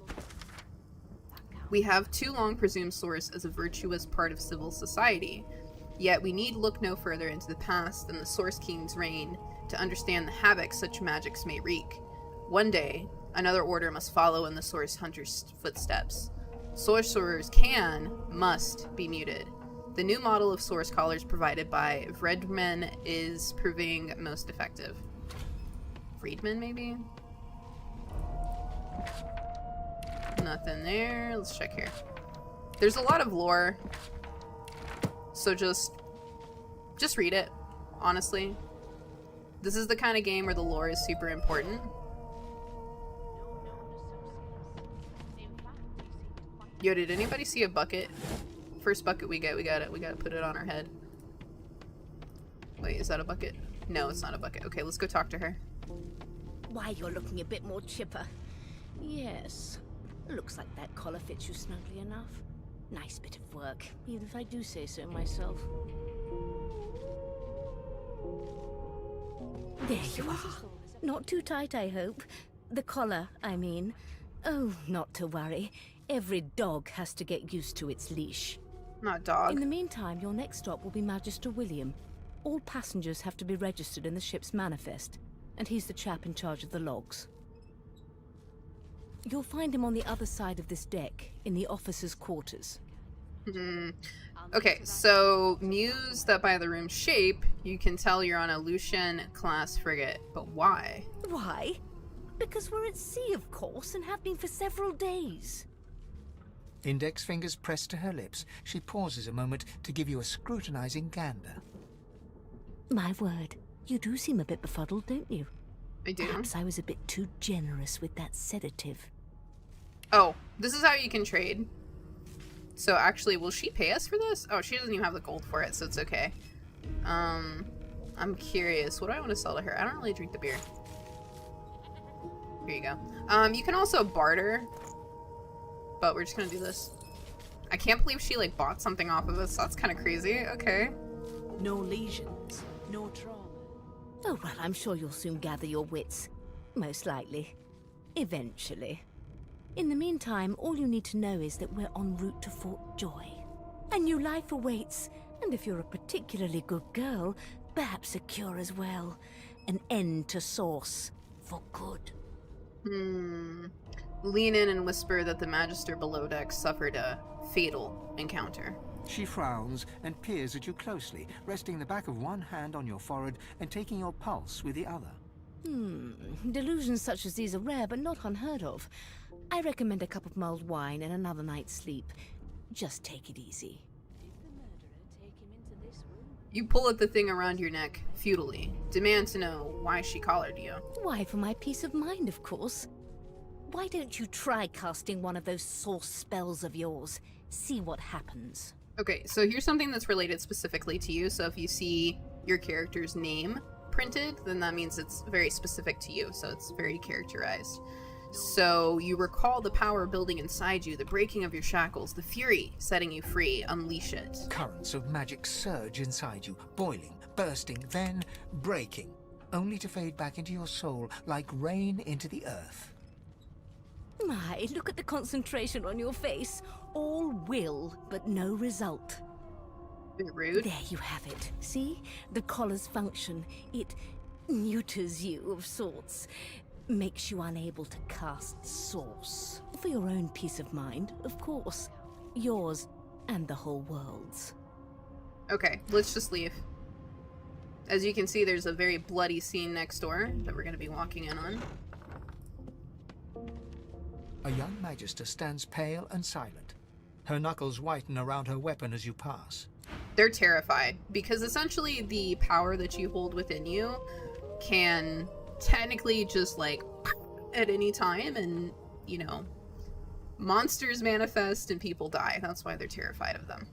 A: We have too long presumed Source as a virtuous part of civil society, yet we need look no further into the past than the Source King's reign to understand the havoc such magics may wreak. One day, another order must follow in the Source Hunter's footsteps. Sorcerers must be muted. The new model of source collars provided by Vredman is proving most effective. Friedman, maybe? Nothing there. Let's check here. There's a lot of lore, so just read it, honestly. This is the kind of game where the lore is super important. Yo, did anybody see a bucket? First bucket we get, we gotta put it on our head. Wait, is that a bucket? No, it's not a bucket. Okay, let's go talk to her.
I: Why, you're looking a bit more chipper. Yes. Looks like that collar fits you snugly enough. Nice bit of work, even if I do say so myself. There you are. Not too tight, I hope. The collar, I mean. Oh, not to worry. Every dog has to get used to its leash.
A: Not dog.
I: In the meantime, your next stop will be Magister William. All passengers have to be registered in the ship's manifest, and he's the chap in charge of the logs. You'll find him on the other side of this deck, in the officers' quarters.
A: Okay, so muse that by the room's shape, you can tell you're on a Lucian-class frigate, but why?
I: Why? Because we're at sea, of course, and have been for several days.
J: Index fingers pressed to her lips, she pauses a moment to give you a scrutinizing gander.
I: My word, you do seem a bit befuddled, don't you?
A: I do.
I: Perhaps I was a bit too generous with that sedative.
A: Oh, this is how you can trade. So actually, will she pay us for this? Oh, she doesn't even have the gold for it, so it's okay. I'm curious. What do I want to sell to her? I don't really drink the beer. Here you go. You can also barter, but we're just gonna do this. I can't believe she like bought something off of us. That's kind of crazy. Okay.
M: No lesions, no trauma.
I: Oh, well, I'm sure you'll soon gather your wits. Most likely. Eventually. In the meantime, all you need to know is that we're en route to Fort Joy. A new life awaits, and if you're a particularly good girl, perhaps a cure as well. An end to Source. For good.
A: Lean in and whisper that the Magister below deck suffered a fatal encounter.
J: She frowns and peers at you closely, resting the back of one hand on your forehead and taking your pulse with the other.
I: Delusions such as these are rare, but not unheard of. I recommend a cup of mulled wine and another night's sleep. Just take it easy.
A: You pull at the thing around your neck, futilely. Demand to know why she collared you.
I: Why, for my peace of mind, of course. Why don't you try casting one of those Source spells of yours? See what happens.
A: Okay, so here's something that's related specifically to you. So if you see your character's name printed, then that means it's very specific to you. So it's very characterized. So you recall the power building inside you, the breaking of your shackles, the fury setting you free. Unleash it.
J: Currents of magic surge inside you, boiling, bursting, then breaking, only to fade back into your soul like rain into the earth.
I: My, look at the concentration on your face. All will, but no result.
A: Bit rude.
I: There you have it. See? The collar's function. It neuters you of sorts. Makes you unable to cast Source. For your own peace of mind, of course. Yours and the whole world's.
A: Okay, let's just leave. As you can see, there's a very bloody scene next door that we're going to be walking in on.
J: A young Magister stands pale and silent. Her knuckles whiten around her weapon as you pass.
A: They're terrified, because essentially the power that you hold within you can technically just like at any time, and you know, monsters manifest and people die. That's why they're terrified of them.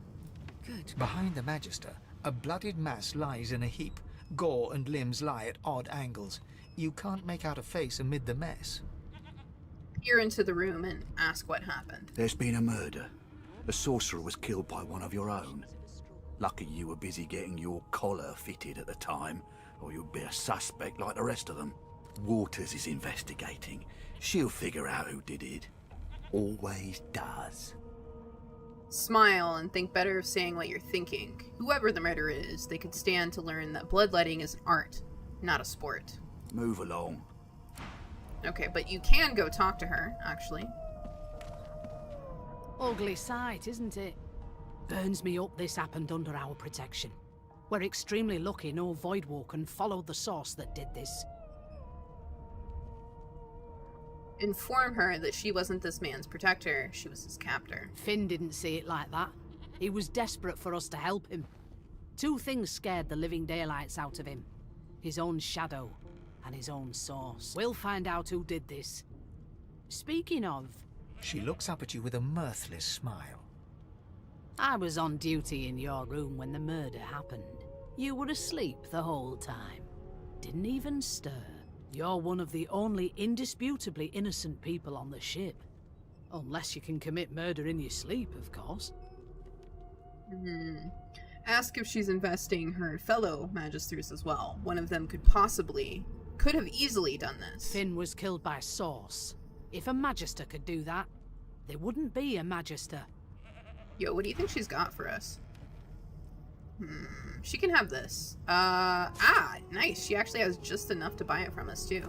J: Good. Behind the Magister, a bloodied mass lies in a heap. Gore and limbs lie at odd angles. You can't make out a face amid the mess.
A: Peer into the room and ask what happened.
N: There's been a murder. A sorcerer was killed by one of your own. Lucky you were busy getting your collar fitted at the time, or you'd be a suspect like the rest of them. Waters is investigating. She'll figure out who did it. Always does.
A: Smile and think better of saying what you're thinking. Whoever the murderer is, they could stand to learn that bloodletting is an art, not a sport.
N: Move along.
A: Okay, but you can go talk to her, actually.
M: Ugly sight, isn't it? Burns me up this happened under our protection. We're extremely lucky no Voidwalker followed the source that did this.
A: Inform her that she wasn't this man's protector, she was his captor.
M: Finn didn't see it like that. He was desperate for us to help him. Two things scared the living daylights out of him. His own shadow and his own source. We'll find out who did this. Speaking of...
J: She looks up at you with a mirthless smile.
M: I was on duty in your room when the murder happened. You were asleep the whole time. Didn't even stir. You're one of the only indisputably innocent people on the ship. Unless you can commit murder in your sleep, of course.
A: Ask if she's investing her fellow Magisters as well. One of them could have easily done this.
M: Finn was killed by Source. If a Magister could do that, there wouldn't be a Magister.
A: Yo, what do you think she's got for us? She can have this. Nice. She actually has just enough to buy it from us, too.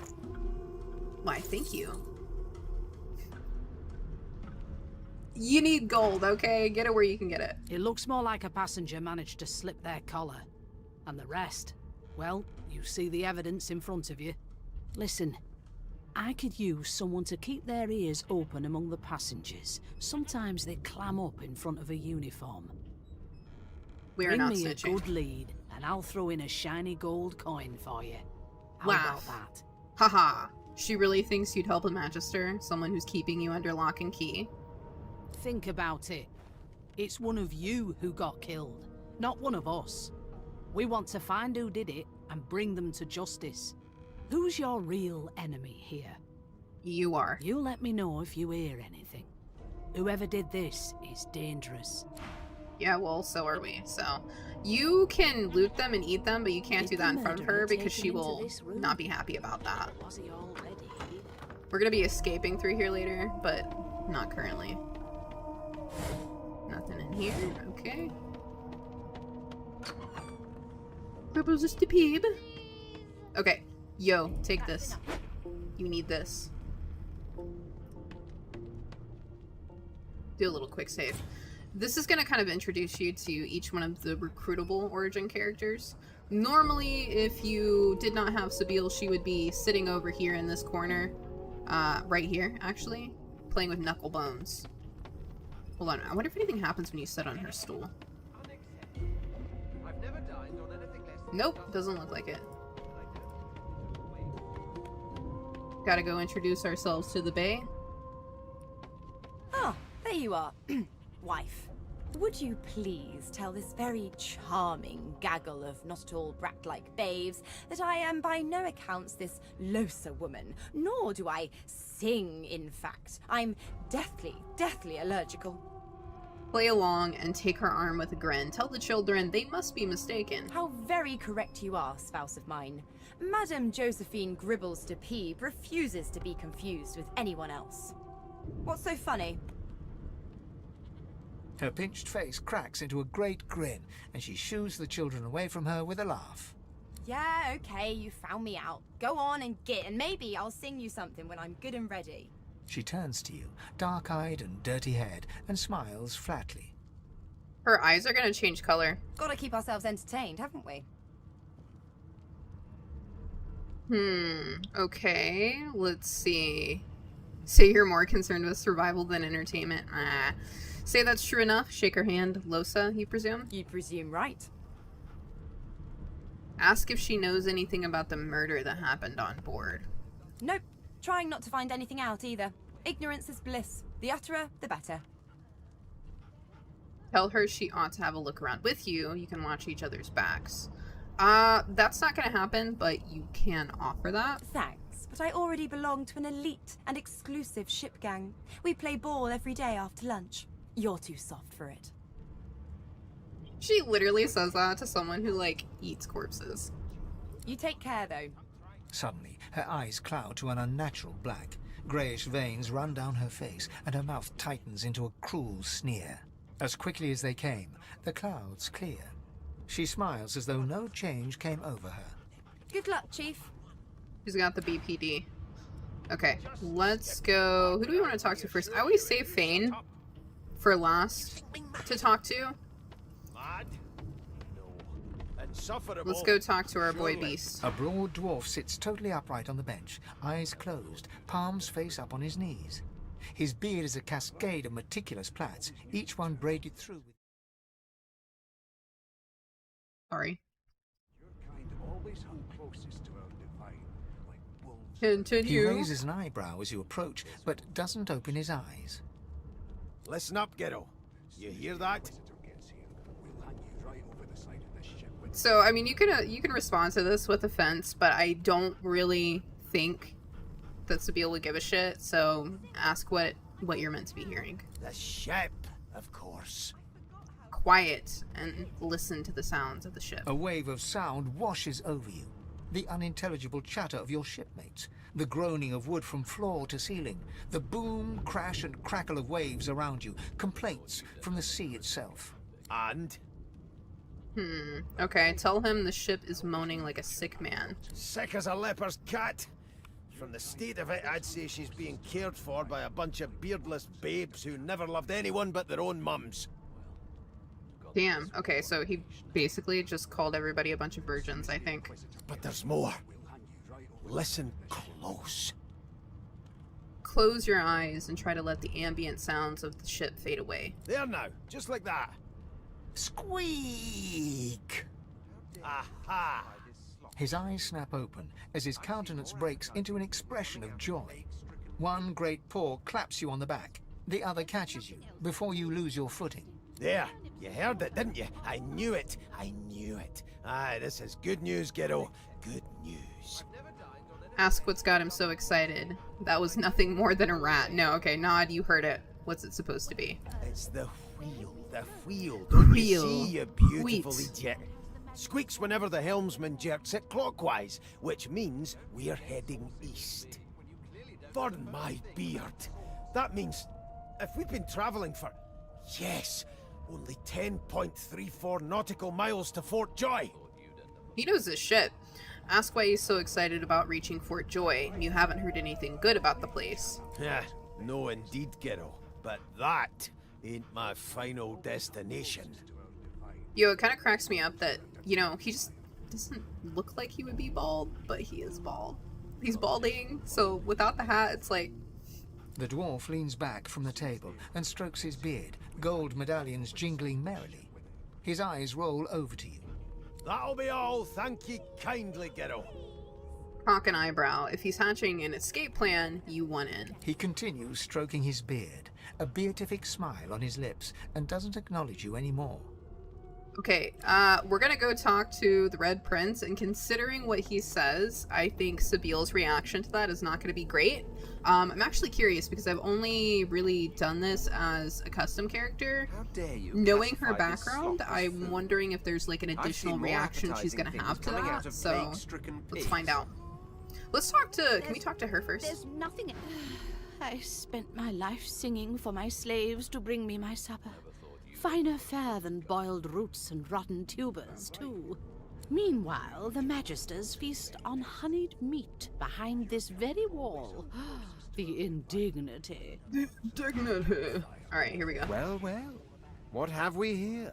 A: Why, thank you. You need gold, okay? Get it where you can get it.
M: It looks more like a passenger managed to slip their collar. And the rest, well, you see the evidence in front of you. Listen, I could use someone to keep their ears open among the passengers. Sometimes they clam up in front of a uniform.
A: We're
M: Bring
A: not
M: me
A: snitching.
M: a good lead, and I'll throw in a shiny gold coin for you. How
A: Laugh.
M: about that?
A: Haha. She really thinks you'd help a Magister, someone who's keeping you under lock and key.
M: Think about it. It's one of you who got killed, not one of us. We want to find who did it and bring them to justice. Who's your real enemy here?
A: You are.
M: You let me know if you hear anything. Whoever did this is dangerous.
A: Yeah, well, so are we. So, you can loot them and eat them, but you can't do that in front of her because she will not be happy about that. We're gonna be escaping through here later, but not currently. Nothing in here. Okay. Purple's just a peep. Okay. Yo, take this. You need this. Do a little quick save. This is going to kind of introduce you to each one of the recruitable origin characters. Normally, if you did not have Sebille, she would be sitting over here in this corner. Right here, actually. Playing with Knucklebones. Hold on, I wonder if anything happens when you sit on her stool. Nope, doesn't look like it. Gotta go introduce ourselves to the Bay.
F: Ah, there you are. Wife, would you please tell this very charming gaggle of not at all brat-like babes that I am by no accounts this Losa woman, nor do I sing, in fact. I'm deathly allergical.
A: Play along and take her arm with a grin. Tell the children they must be mistaken.
F: How very correct you are, spouse of mine. Madame Josephine Gribbles de Peeb refuses to be confused with anyone else. What's so funny?
J: Her pinched face cracks into a great grin, and she shoos the children away from her with a laugh.
F: Yeah, okay, you found me out. Go on and git, and maybe I'll sing you something when I'm good and ready.
J: She turns to you, dark-eyed and dirty-haired, and smiles flatly.
A: Her eyes are gonna change color.
F: Gotta keep ourselves entertained, haven't we?
A: Okay, let's see. Say you're more concerned with survival than entertainment. Say that's true enough. Shake her hand. Losa, you presume?
F: You presume right.
A: Ask if she knows anything about the murder that happened on board.
F: Nope. Trying not to find anything out either. Ignorance is bliss. The utterer, the better.
A: Tell her she ought to have a look around with you. You can watch each other's backs. That's not gonna happen, but you can offer that.
F: Thanks, but I already belong to an elite and exclusive ship gang. We play ball every day after lunch. You're too soft for it.
A: She literally says that to someone who, like, eats corpses.
F: You take care, though.
J: Suddenly, her eyes cloud to an unnatural black. Greyish veins run down her face, and her mouth tightens into a cruel sneer. As quickly as they came, the clouds clear. She smiles as though no change came over her.
F: Good luck, Chief.
A: She's got the BPD. Okay, let's go. Who do we want to talk to first? I always save Fane for last to talk to. Let's go talk to our boy Beast.
J: A broad dwarf sits totally upright on the bench, eyes closed, palms face up on his knees. His beard is a cascade of meticulous plaits, each one braided through with...
A: Sorry.
J: He
A: Continue.
J: raises an eyebrow as you approach, but doesn't open his eyes.
B: Listen up, Ghetto. You hear that?
A: So, I mean, you can respond to this with offense, but I don't really think that Sebille would give a shit, so ask what you're meant to be hearing.
H: The ship, of course.
A: Quiet and listen to the sounds of the ship.
J: A wave of sound washes over you. The unintelligible chatter of your shipmates, the groaning of wood from floor to ceiling, the boom, crash and crackle of waves around you, complaints from the sea itself.
B: And?
A: Okay, tell him the ship is moaning like a sick man.
B: Sick as a leper's cat. From the state of it, I'd say she's being cared for by a bunch of beardless babes who never loved anyone but their own mums.
A: Damn, okay, so he basically just called everybody a bunch of virgins, I think.
B: But there's more. Listen close.
A: close your eyes and try to let the ambient sounds of the ship fade away.
E: There now, just like that. Squeak! Aha!
J: His eyes snap open as his countenance breaks into an expression of joy. One great paw claps you on the back. The other catches you before you lose your footing.
E: There, you heard it, didn't you? I knew it. I knew it. Aye, this is good news, kiddo. Good news.
A: Ask what's got him so excited. That was nothing more than a rat. No, okay, Nod, you heard it. What's it supposed to be?
E: It's the wheel. The wheel. Don't
A: Wheel.
E: you see, you beautiful
A: Wheat.
E: idiot? Squeaks whenever the helmsman jerks it clockwise, which means we're heading east. Burn my beard. That means if we've been traveling for, yes, only 10.34 nautical miles to Fort Joy.
A: He knows his shit. Ask why he's so excited about reaching Fort Joy. You haven't heard anything good about the place.
E: Yeah, no indeed, kiddo. But that ain't my final destination.
A: Yo, it kind of cracks me up that, you know, he just doesn't look like he would be bald, but he is bald. He's balding, so without the hat, it's like...
J: The dwarf leans back from the table and strokes his beard, gold medallions jingling merrily. His eyes roll over to you.
E: That'll be all, thank ye kindly, kiddo.
A: Cock an eyebrow. If he's hatching an escape plan, you want in.
J: He continues stroking his beard, a beatific smile on his lips, and doesn't acknowledge you anymore.
A: Okay, we're gonna go talk to the Red Prince, and considering what he says, I think Sebille's reaction to that is not gonna be great. I'm actually curious because I've only really done this as a custom character.
B: How dare you?
A: Knowing her
B: classify this
A: background,
B: slop as
A: I'm
B: food?
A: wondering if there's like an
B: I've
A: additional
B: seen more
A: reaction she's gonna
B: appetizing
A: have
B: things
A: to
B: coming out
A: that,
B: of
A: so
B: plague-stricken
A: let's
B: pigs.
A: find out. Let's talk to, can we talk to her first?
O: There's nothing. I spent my life singing for my slaves to bring me my supper. Finer fare than boiled roots and rotten tubers, too. Meanwhile, the Magisters feast on honeyed meat behind this very wall. The indignity.
A: Dignity. Alright, here we go.
B: Well, well. What have we here?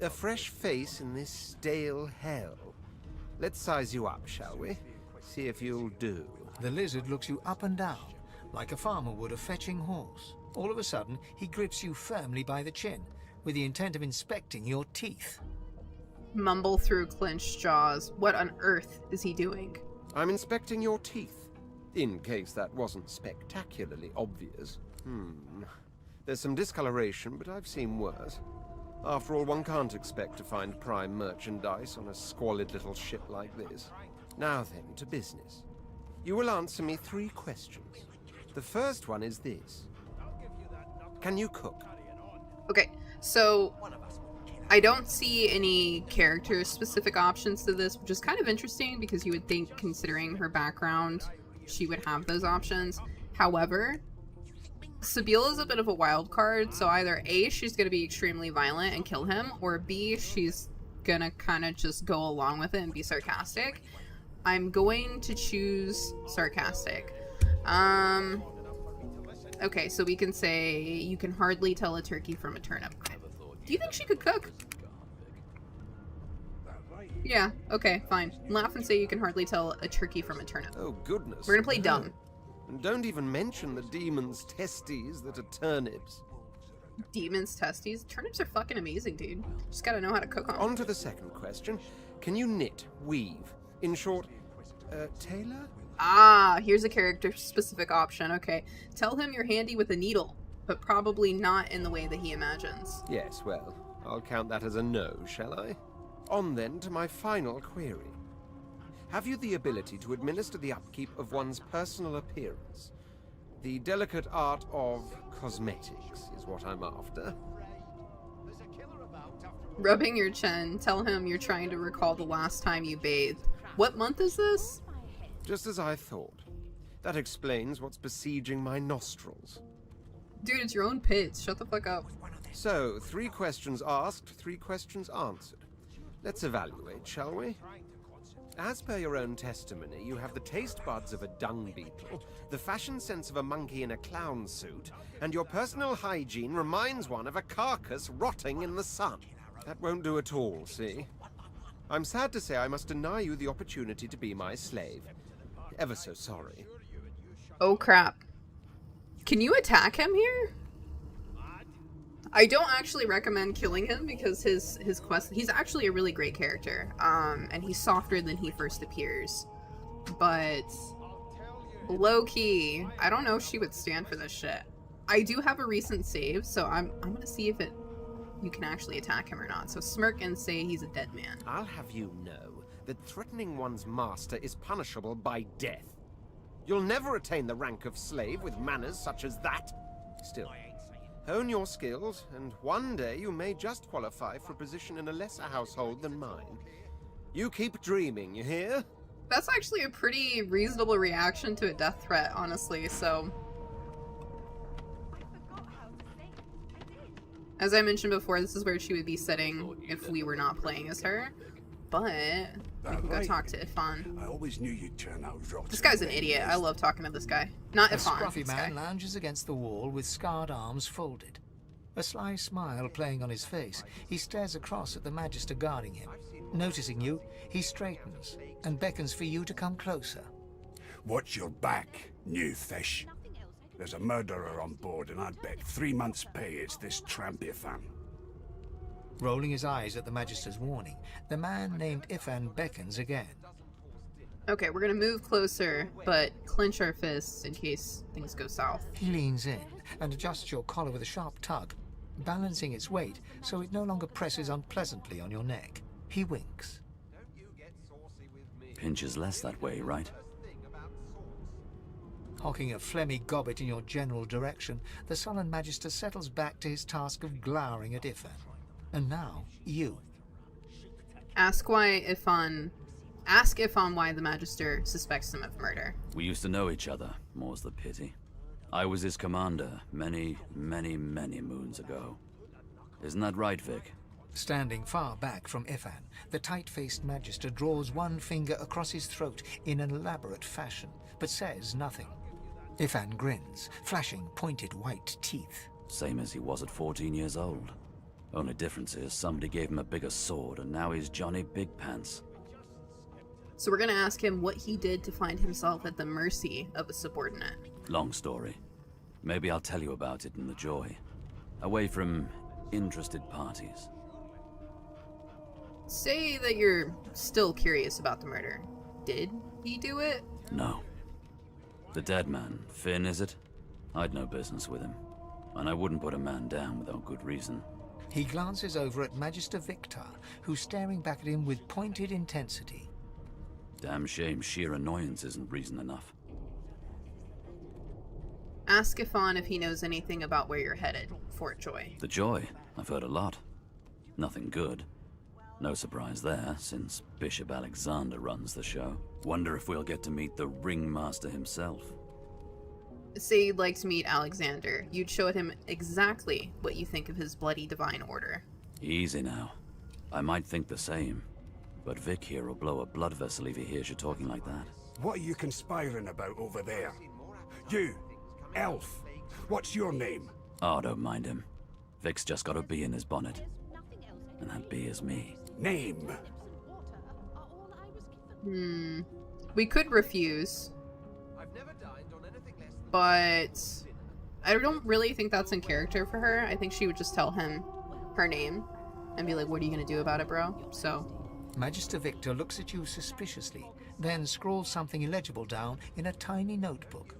B: A fresh face in this stale hell. Let's size you up, shall we? See if you'll do.
J: The lizard looks you up and down, like a farmer would a fetching horse. All of a sudden, he grips you firmly by the chin, with the intent of inspecting your teeth.
A: Mumble through clenched jaws. What on earth is he doing?
B: I'm inspecting your teeth, in case that wasn't spectacularly obvious. There's some discoloration, but I've seen worse. After all, one can't expect to find prime merchandise on a squalid little ship like this. Now then, to business. You will answer me 3 questions. The first one is this. Can you cook?
A: Okay, so I don't see any character-specific options to this, which is kind of interesting because you would think, considering her background, she would have those options. However, Sebille is a bit of a wild card, so either A, she's going to be extremely violent and kill him, or B, she's going to kind of just go along with it and be sarcastic. I'm going to choose sarcastic. Okay, so we can say you can hardly tell a turkey from a turnip. Do you think she could cook? Yeah, okay, fine. Laugh and say you can hardly tell a turkey from a turnip.
B: Oh, goodness.
A: We're gonna play dumb.
B: And don't even mention the demon's testes that are turnips.
A: Demon's testes? Turnips are fucking amazing, dude. Just gotta know how to cook them.
B: On to the second question. Can you knit, weave? In short, tailor?
A: Ah, here's a character-specific option. Okay. Tell him you're handy with a needle, but probably not in the way that he imagines.
B: Yes, well, I'll count that as a no, shall I? On then to my final query. Have you the ability to administer the upkeep of one's personal appearance? The delicate art of cosmetics is what I'm after.
A: Rubbing your chin, tell him you're trying to recall the last time you bathed. What month is this?
B: Just as I thought. That explains what's besieging my nostrils.
A: Dude, it's your own pits. Shut the fuck up.
B: So, 3 questions asked, 3 questions answered. Let's evaluate, shall we? As per your own testimony, you have the taste buds of a dung beetle, the fashion sense of a monkey in a clown suit, and your personal hygiene reminds one of a carcass rotting in the sun. That won't do at all, see? I'm sad to say I must deny you the opportunity to be my slave. Ever so sorry.
A: Oh crap. Can you attack him here? I don't actually recommend killing him because his quest, he's actually a really great character. And he's softer than he first appears. But low key, I don't know if she would stand for this shit. I do have a recent save, so I'm gonna see if you can actually attack him or not. So smirk and say he's a dead man.
B: I'll have you know that threatening one's master is punishable by death. You'll never attain the rank of slave with manners such as that. Still, hone your skills, and one day you may just qualify for a position in a lesser household than mine. You keep dreaming, you hear?
A: That's actually a pretty reasonable reaction to a death threat, honestly, so... As I mentioned before, this is where she would be sitting if we were not playing as her. But we can go talk to Ep1.
P: I always knew you'd turn out rotten.
A: This guy's an idiot. I love talking to this guy. Not
J: A
A: Ep1.
J: scruffy man lounges against the wall with scarred arms folded. A sly smile playing on his face, he stares across at the Magister guarding him. Noticing you, he straightens and beckons for you to come closer.
P: Watch your back, new fish. There's a murderer on board, and I'd bet 3 months' pay it's this tramp Ep1.
J: Rolling his eyes at the Magister's warning, the man named Ep1 beckons again.
A: Okay, we're gonna move closer, but clench our fists in case things go south.
J: He leans in and adjusts your collar with a sharp tug, balancing its weight so it no longer presses unpleasantly on your neck. He winks.
D: Pinches less that way, right?
J: Hocking a phlegmy gobbet in your general direction, the sullen Magister settles back to his task of glowering at Ep1. And now, you.
A: Ask Ep1 why the Magister suspects him of murder.
D: We used to know each other, more's the pity. I was his commander many, many, many moons ago. Isn't that right, Vic?
J: Standing far back from Ep1, the tight-faced Magister draws one finger across his throat in an elaborate fashion, but says nothing. Ep1 grins, flashing pointed white teeth.
D: Same as he was at 14 years old. Only difference is somebody gave him a bigger sword, and now he's Johnny Big Pants.
A: So we're gonna ask him what he did to find himself at the mercy of a subordinate.
D: Long story. Maybe I'll tell you about it in the Joy. Away from interested parties.
A: Say that you're still curious about the murder. Did he do it?
D: No. The dead man, Finn, is it? I'd no business with him. And I wouldn't put a man down without good reason.
J: He glances over at Magister Victor, who's staring back at him with pointed intensity.
D: Damn shame sheer annoyance isn't reason enough.
A: Ask Ep1 if he knows anything about where you're headed, Fort Joy.
D: The Joy? I've heard a lot. Nothing good. No surprise there, since Bishop Alexander runs the show. Wonder if we'll get to meet the Ringmaster himself.
A: Say you'd like to meet Alexander. You'd show him exactly what you think of his bloody divine order.
D: Easy now. I might think the same, but Vic here will blow a blood vessel if he hears you talking like that.
P: What are you conspiring about over there? You, elf, what's your name?
D: Oh, don't mind him. Vic's just got a bee in his bonnet. And that bee is me.
P: Name?
A: We could refuse. But I don't really think that's in character for her. I think she would just tell him her name and be like, what are you gonna do about it, bro? So
J: Magister Victor looks at you suspiciously, then scrawls something illegible down in a tiny notebook.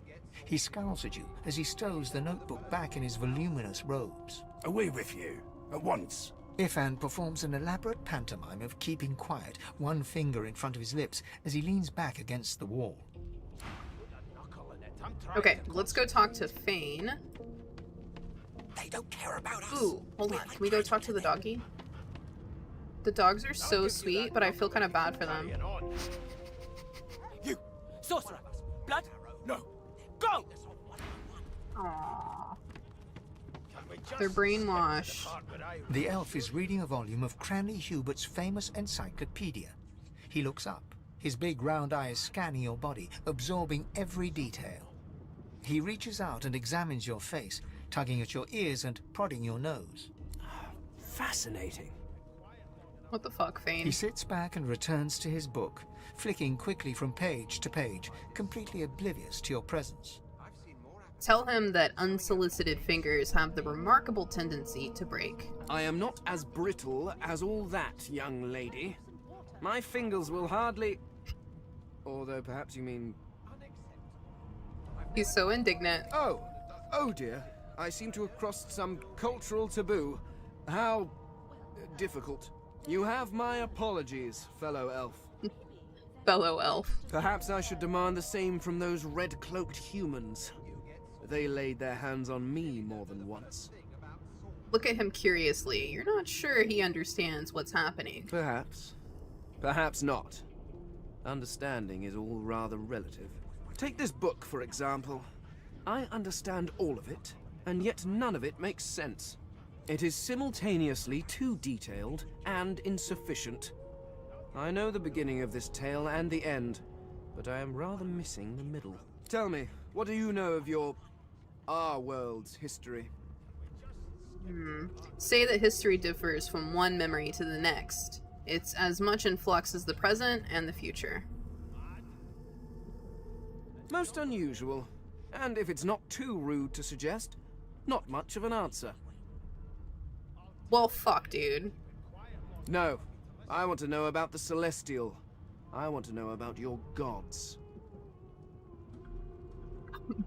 J: He scowls at you as he stows the notebook back in his voluminous robes.
P: Away with you, at once.
J: Ep1 performs an elaborate pantomime of keeping quiet, one finger in front of his lips as he leans back against the wall.
A: Okay, let's go talk to Fane.
H: They don't care about us.
A: Ooh, hold on. Can we go talk to the doggy? The dogs are so sweet, but I feel kind of bad for them.
Q: You! Sorcerer! Blood? No! Go!
A: Aww. They're brainwashed.
J: The elf is reading a volume of Cranley Hubert's famous encyclopedia. He looks up, his big round eyes scanning your body, absorbing every detail. He reaches out and examines your face, tugging at your ears and prodding your nose.
Q: Fascinating.
A: What the fuck, Fane?
J: He sits back and returns to his book, flicking quickly from page to page, completely oblivious to your presence.
A: Tell him that unsolicited fingers have the remarkable tendency to break.
G: I am not as brittle as all that, young lady. My fingers will hardly... Although perhaps you mean...
A: He's so indignant.
G: Oh dear. I seem to have crossed some cultural taboo. How difficult. You have my apologies, fellow elf.
A: Fellow elf.
G: Perhaps I should demand the same from those red-cloaked humans. They laid their hands on me more than once.
A: Look at him curiously. You're not sure he understands what's happening.
G: Perhaps. Perhaps not. Understanding is all rather relative. Take this book, for example. I understand all of it, and yet none of it makes sense. It is simultaneously too detailed and insufficient. I know the beginning of this tale and the end, but I am rather missing the middle. Tell me, what do you know of our world's history?
A: Say that history differs from one memory to the next. It's as much in flux as the present and the future.
G: Most unusual, and if it's not too rude to suggest, not much of an answer.
A: Well, fuck, dude.
G: No, I want to know about the Celestial. I want to know about your gods.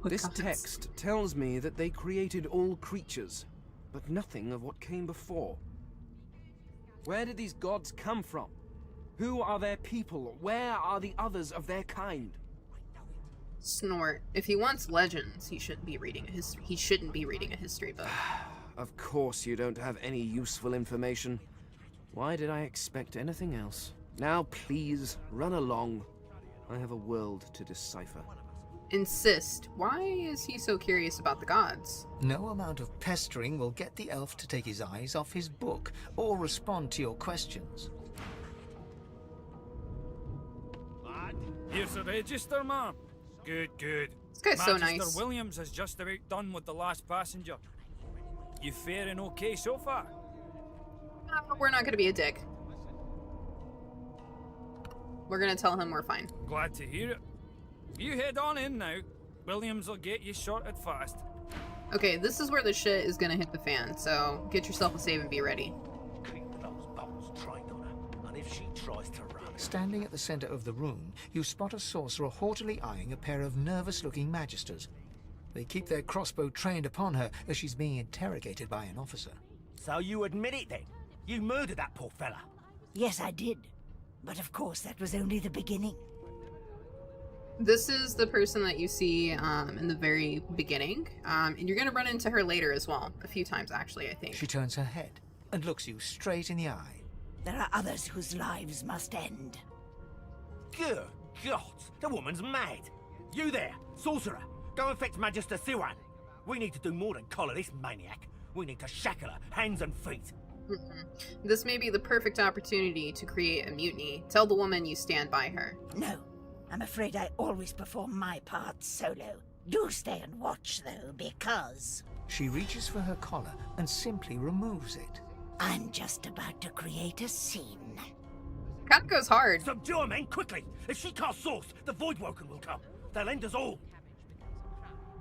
G: This text tells me that they created all creatures, but nothing of what came before. Where did these gods come from? Who are their people? Where are the others of their kind?
A: Snort. If he wants legends, he shouldn't be reading a history. He shouldn't be reading a history book.
G: Of course you don't have any useful information. Why did I expect anything else? Now please, run along. I have a world to decipher.
A: Insist. Why is he so curious about the gods?
J: No amount of pestering will get the elf to take his eyes off his book or respond to your questions.
R: Here's the register, ma'am. Good, good.
A: This guy's so
R: Magister
A: nice.
R: Williams is just about done with the last passenger. You faring okay so far?
A: We're not gonna be a dick. We're gonna tell him we're fine.
R: Glad to hear it. You head on in now. Williams will get you sorted fast.
A: Okay, this is where the shit is gonna hit the fan, so get yourself a save and be ready.
J: Standing at the center of the room, you spot a sorcerer haughtily eyeing a pair of nervous-looking magisters. They keep their crossbow trained upon her as she's being interrogated by an officer.
H: So you admit it then? You murdered that poor fella?
K: Yes, I did. But of course, that was only the beginning.
A: This is the person that you see in the very beginning, and you're gonna run into her later as well. A few times, actually, I think.
J: She turns her head and looks you straight in the eye.
K: There are others whose lives must end.
H: Good God, the woman's mad. You there, sorcerer, go and fetch Magister Siwan. We need to do more than collar this maniac. We need to shackle her, hands and feet.
A: This may be the perfect opportunity to create a mutiny. Tell the woman you stand by her.
K: No, I'm afraid I always perform my part solo. Do stay and watch, though, because...
J: She reaches for her collar and simply removes it.
K: I'm just about to create a scene.
A: Cat goes hard.
H: Subdue her, men, quickly! If she casts Source, the Voidwoken will come. They'll end us all.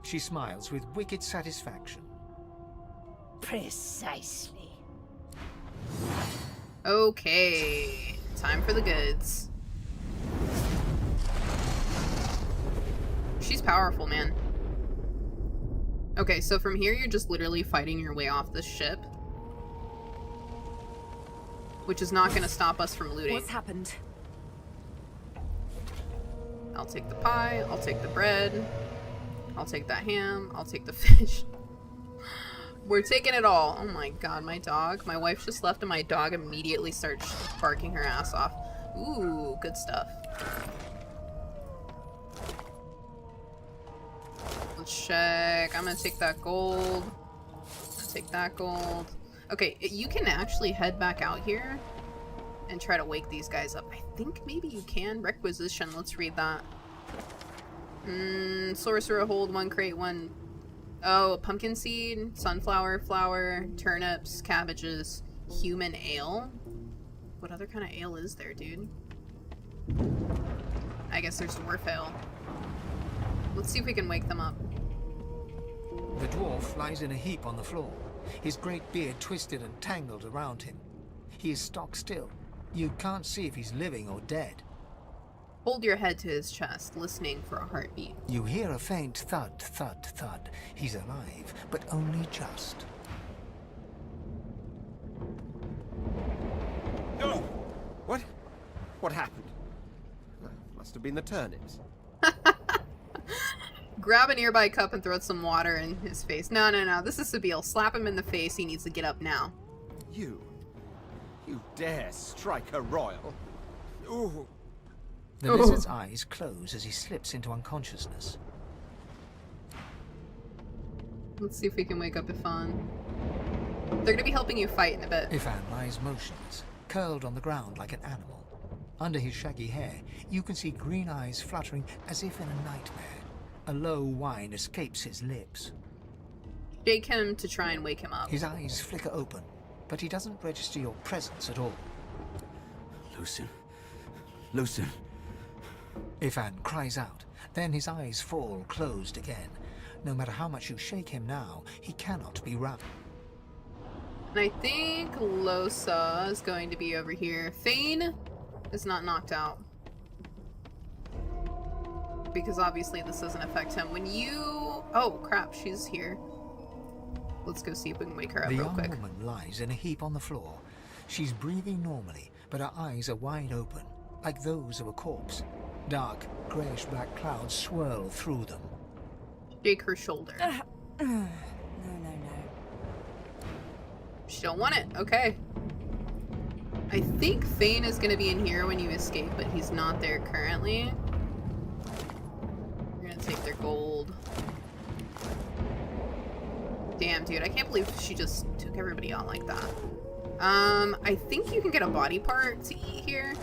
J: She smiles with wicked satisfaction.
K: Precisely.
A: Okay, time for the goods. She's powerful, man. Okay, so from here you're just literally fighting your way off this ship. Which is not going to stop us from looting.
F: What's happened?
A: I'll take the pie, I'll take the bread, I'll take that ham, I'll take the fish. We're taking it all. Oh my god, my dog. My wife just left and my dog immediately starts barking her ass off. Ooh, good stuff. Let's check. I'm gonna take that gold. I'm gonna take that gold. Okay, you can actually head back out here and try to wake these guys up. I think maybe you can. Requisition, let's read that. Sorcerer hold 1 crate, 1... Oh, pumpkin seed, sunflower, flour, turnips, cabbages, human ale. What other kind of ale is there, dude? I guess there's dwarf ale. Let's see if we can wake them up.
J: The dwarf lies in a heap on the floor, his great beard twisted and tangled around him. He is stock still. You can't see if he's living or dead.
A: Hold your head to his chest, listening for a heartbeat.
J: You hear a faint thud, thud, thud. He's alive, but only just.
B: No! What? What happened? Must have been the turnips.
A: Grab a nearby cup and throw some water in his face. No, no, no. This is Sebille. Slap him in the face. He needs to get up now.
B: You dare strike a royal? Ooh.
J: The lizard's eyes close as he slips into unconsciousness.
A: Let's see if we can wake up Ep1. They're gonna be helping you fight in a bit.
J: Ep1 lies motionless, curled on the ground like an animal. Under his shaggy hair, you can see green eyes fluttering as if in a nightmare. A low whine escapes his lips.
A: Shake him to try and wake him up.
J: His eyes flicker open, but he doesn't register your presence at all.
N: Lucien. Lucien.
J: Ep1 cries out, then his eyes fall closed again. No matter how much you shake him now, he cannot be roused.
A: And I think Lohse is going to be over here. Thane is not knocked out. Because obviously this doesn't affect him. When you... Oh, crap, she's here. Let's go see if we can wake her up real quick.
J: The young woman lies in a heap on the floor. She's breathing normally, but her eyes are wide open, like those of a corpse. Dark, grayish-black clouds swirl through them.
A: Shake her shoulder.
F: No.
A: She don't want it. Okay. I think Thane is going to be in here when you escape, but he's not there currently. We're going to take their gold. Damn, dude. I can't believe she just took everybody out like that. I think you can get a body part to eat here.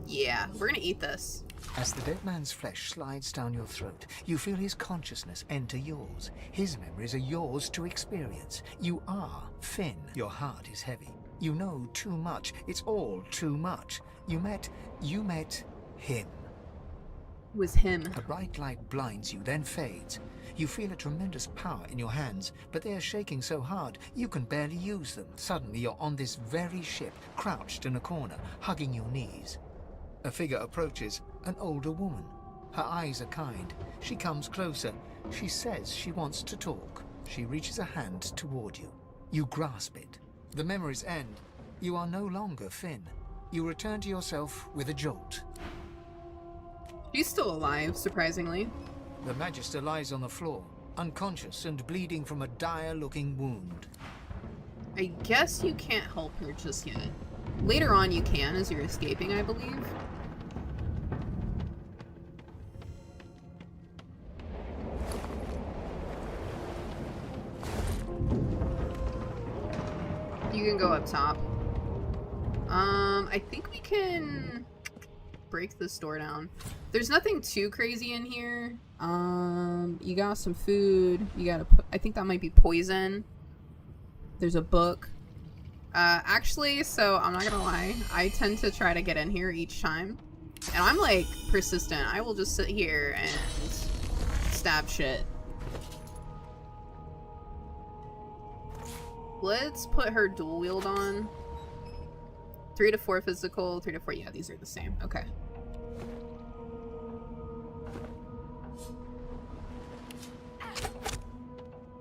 A: Yeah, we're going to eat this.
J: As the dead man's flesh slides down your throat, you feel his consciousness enter yours. His memories are yours to experience. You are Finn. Your heart is heavy. You know too much. It's all too much. You met him.
A: It was him.
J: A bright light blinds you, then fades. You feel a tremendous power in your hands, but they are shaking so hard you can barely use them. Suddenly you're on this very ship, crouched in a corner, hugging your knees. A figure approaches, an older woman. Her eyes are kind. She comes closer. She says she wants to talk. She reaches a hand toward you. You grasp it. The memories end. You are no longer Finn. You return to yourself with a jolt.
A: She's still alive, surprisingly.
J: The Magister lies on the floor, unconscious and bleeding from a dire-looking wound.
A: I guess you can't help her just yet. Later on you can, as you're escaping, I believe. You can go up top. I think we can break this door down. There's nothing too crazy in here. You got some food. You got I think that might be poison. There's a book. Actually, so I'm not gonna lie. I tend to try to get in here each time. And I'm like persistent. I will just sit here and stab shit. Let's put her dual wield on. 3 to 4 physical, 3 to 4, yeah, these are the same. Okay.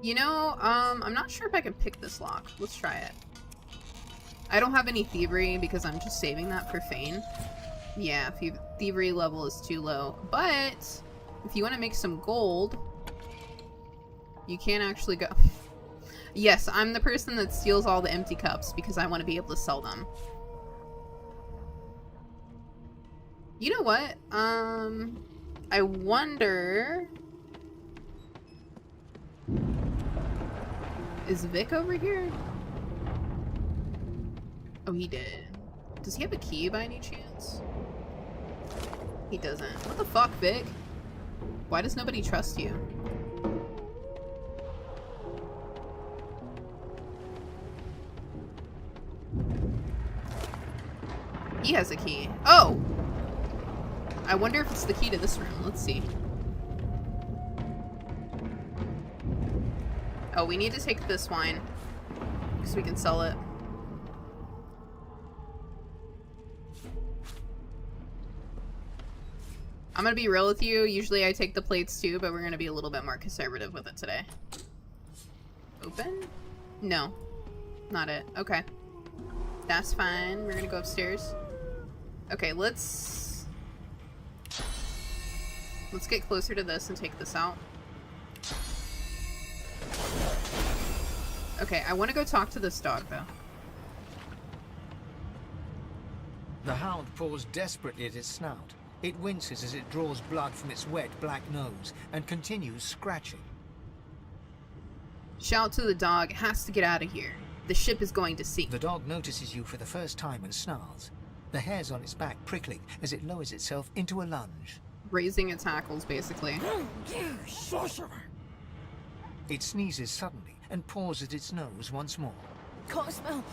A: You know, I'm not sure if I can pick this lock. Let's try it. I don't have any thievery because I'm just saving that for Fane. Yeah, thievery level is too low. But if you want to make some gold, you can actually go. Yes, I'm the person that steals all the empty cups because I want to be able to sell them. You know what? I wonder... Is Vic over here? Oh, he did. Does he have a key by any chance? He doesn't. What the fuck, Vic? Why does nobody trust you? He has a key. Oh! I wonder if it's the key to this room. Let's see. Oh, we need to take this wine. Because we can sell it. I'm gonna be real with you. Usually I take the plates too, but we're gonna be a little bit more conservative with it today. Open? No. Not it. Okay. That's fine. We're gonna go upstairs. Okay, let's get closer to this and take this out. Okay, I want to go talk to this dog, though.
J: The hound paws desperately at its snout. It winces as it draws blood from its wet black nose and continues scratching.
A: Shout to the dog. It has to get out of here. The ship is going to sea.
J: The dog notices you for the first time and snarls, the hairs on its back prickling as it lowers itself into a lunge.
A: Raising its hackles, basically.
J: You sorcerer! It sneezes suddenly and paws at its nose once more.
S: Can't smell.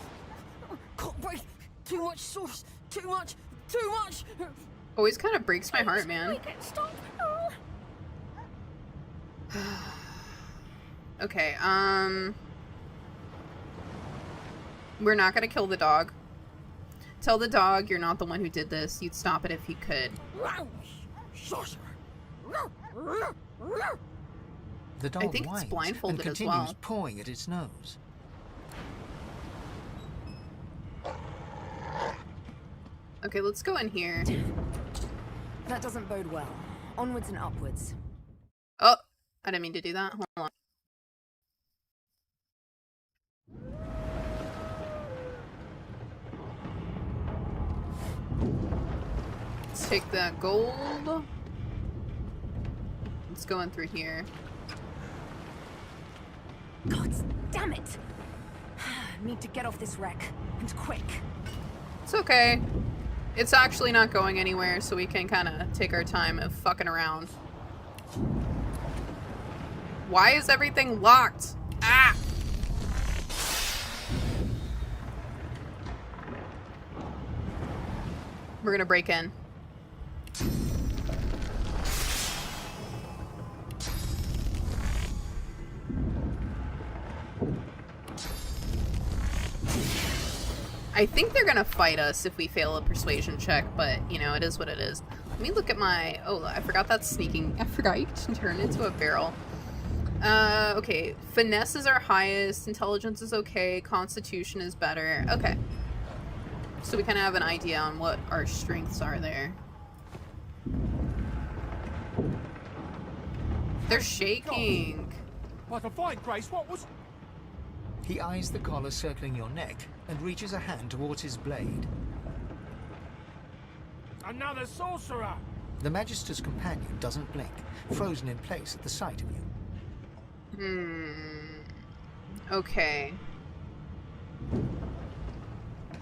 S: Can't breathe. Too much sauce. Too much. Too much.
A: Always kind of breaks my heart, man.
S: Stop.
A: Okay, we're not gonna kill the dog. Tell the dog you're not the one who did this. You'd stop it if you could.
S: Sorcerer.
J: The dog
A: I think it's
J: whines
A: blindfolded
J: and
A: as
J: continues
A: well.
J: pawing at its nose.
A: Okay, let's go in here.
C: That doesn't bode well. Onwards and upwards.
A: Oh, I didn't mean to do that. Hold on. Let's take that gold. Let's go in through here.
C: God damn it! Need to get off this wreck, and quick.
A: It's okay. It's actually not going anywhere, so we can kind of take our time of fucking around. Why is everything locked? Ah! We're gonna break in. I think they're gonna fight us if we fail a persuasion check, but, you know, it is what it is. Let me look at my... Oh, I forgot that's sneaking. I forgot you can turn into a barrel. Okay. Finesse is our highest. Intelligence is okay. Constitution is better. Okay. So we kind of have an idea on what our strengths are there. They're shaking.
Q: Like a fight, Grace. What was...
J: He eyes the collar circling your neck and reaches a hand towards his blade.
Q: Another sorcerer!
J: The Magister's companion doesn't blink, frozen in place at the sight of you.
A: Okay.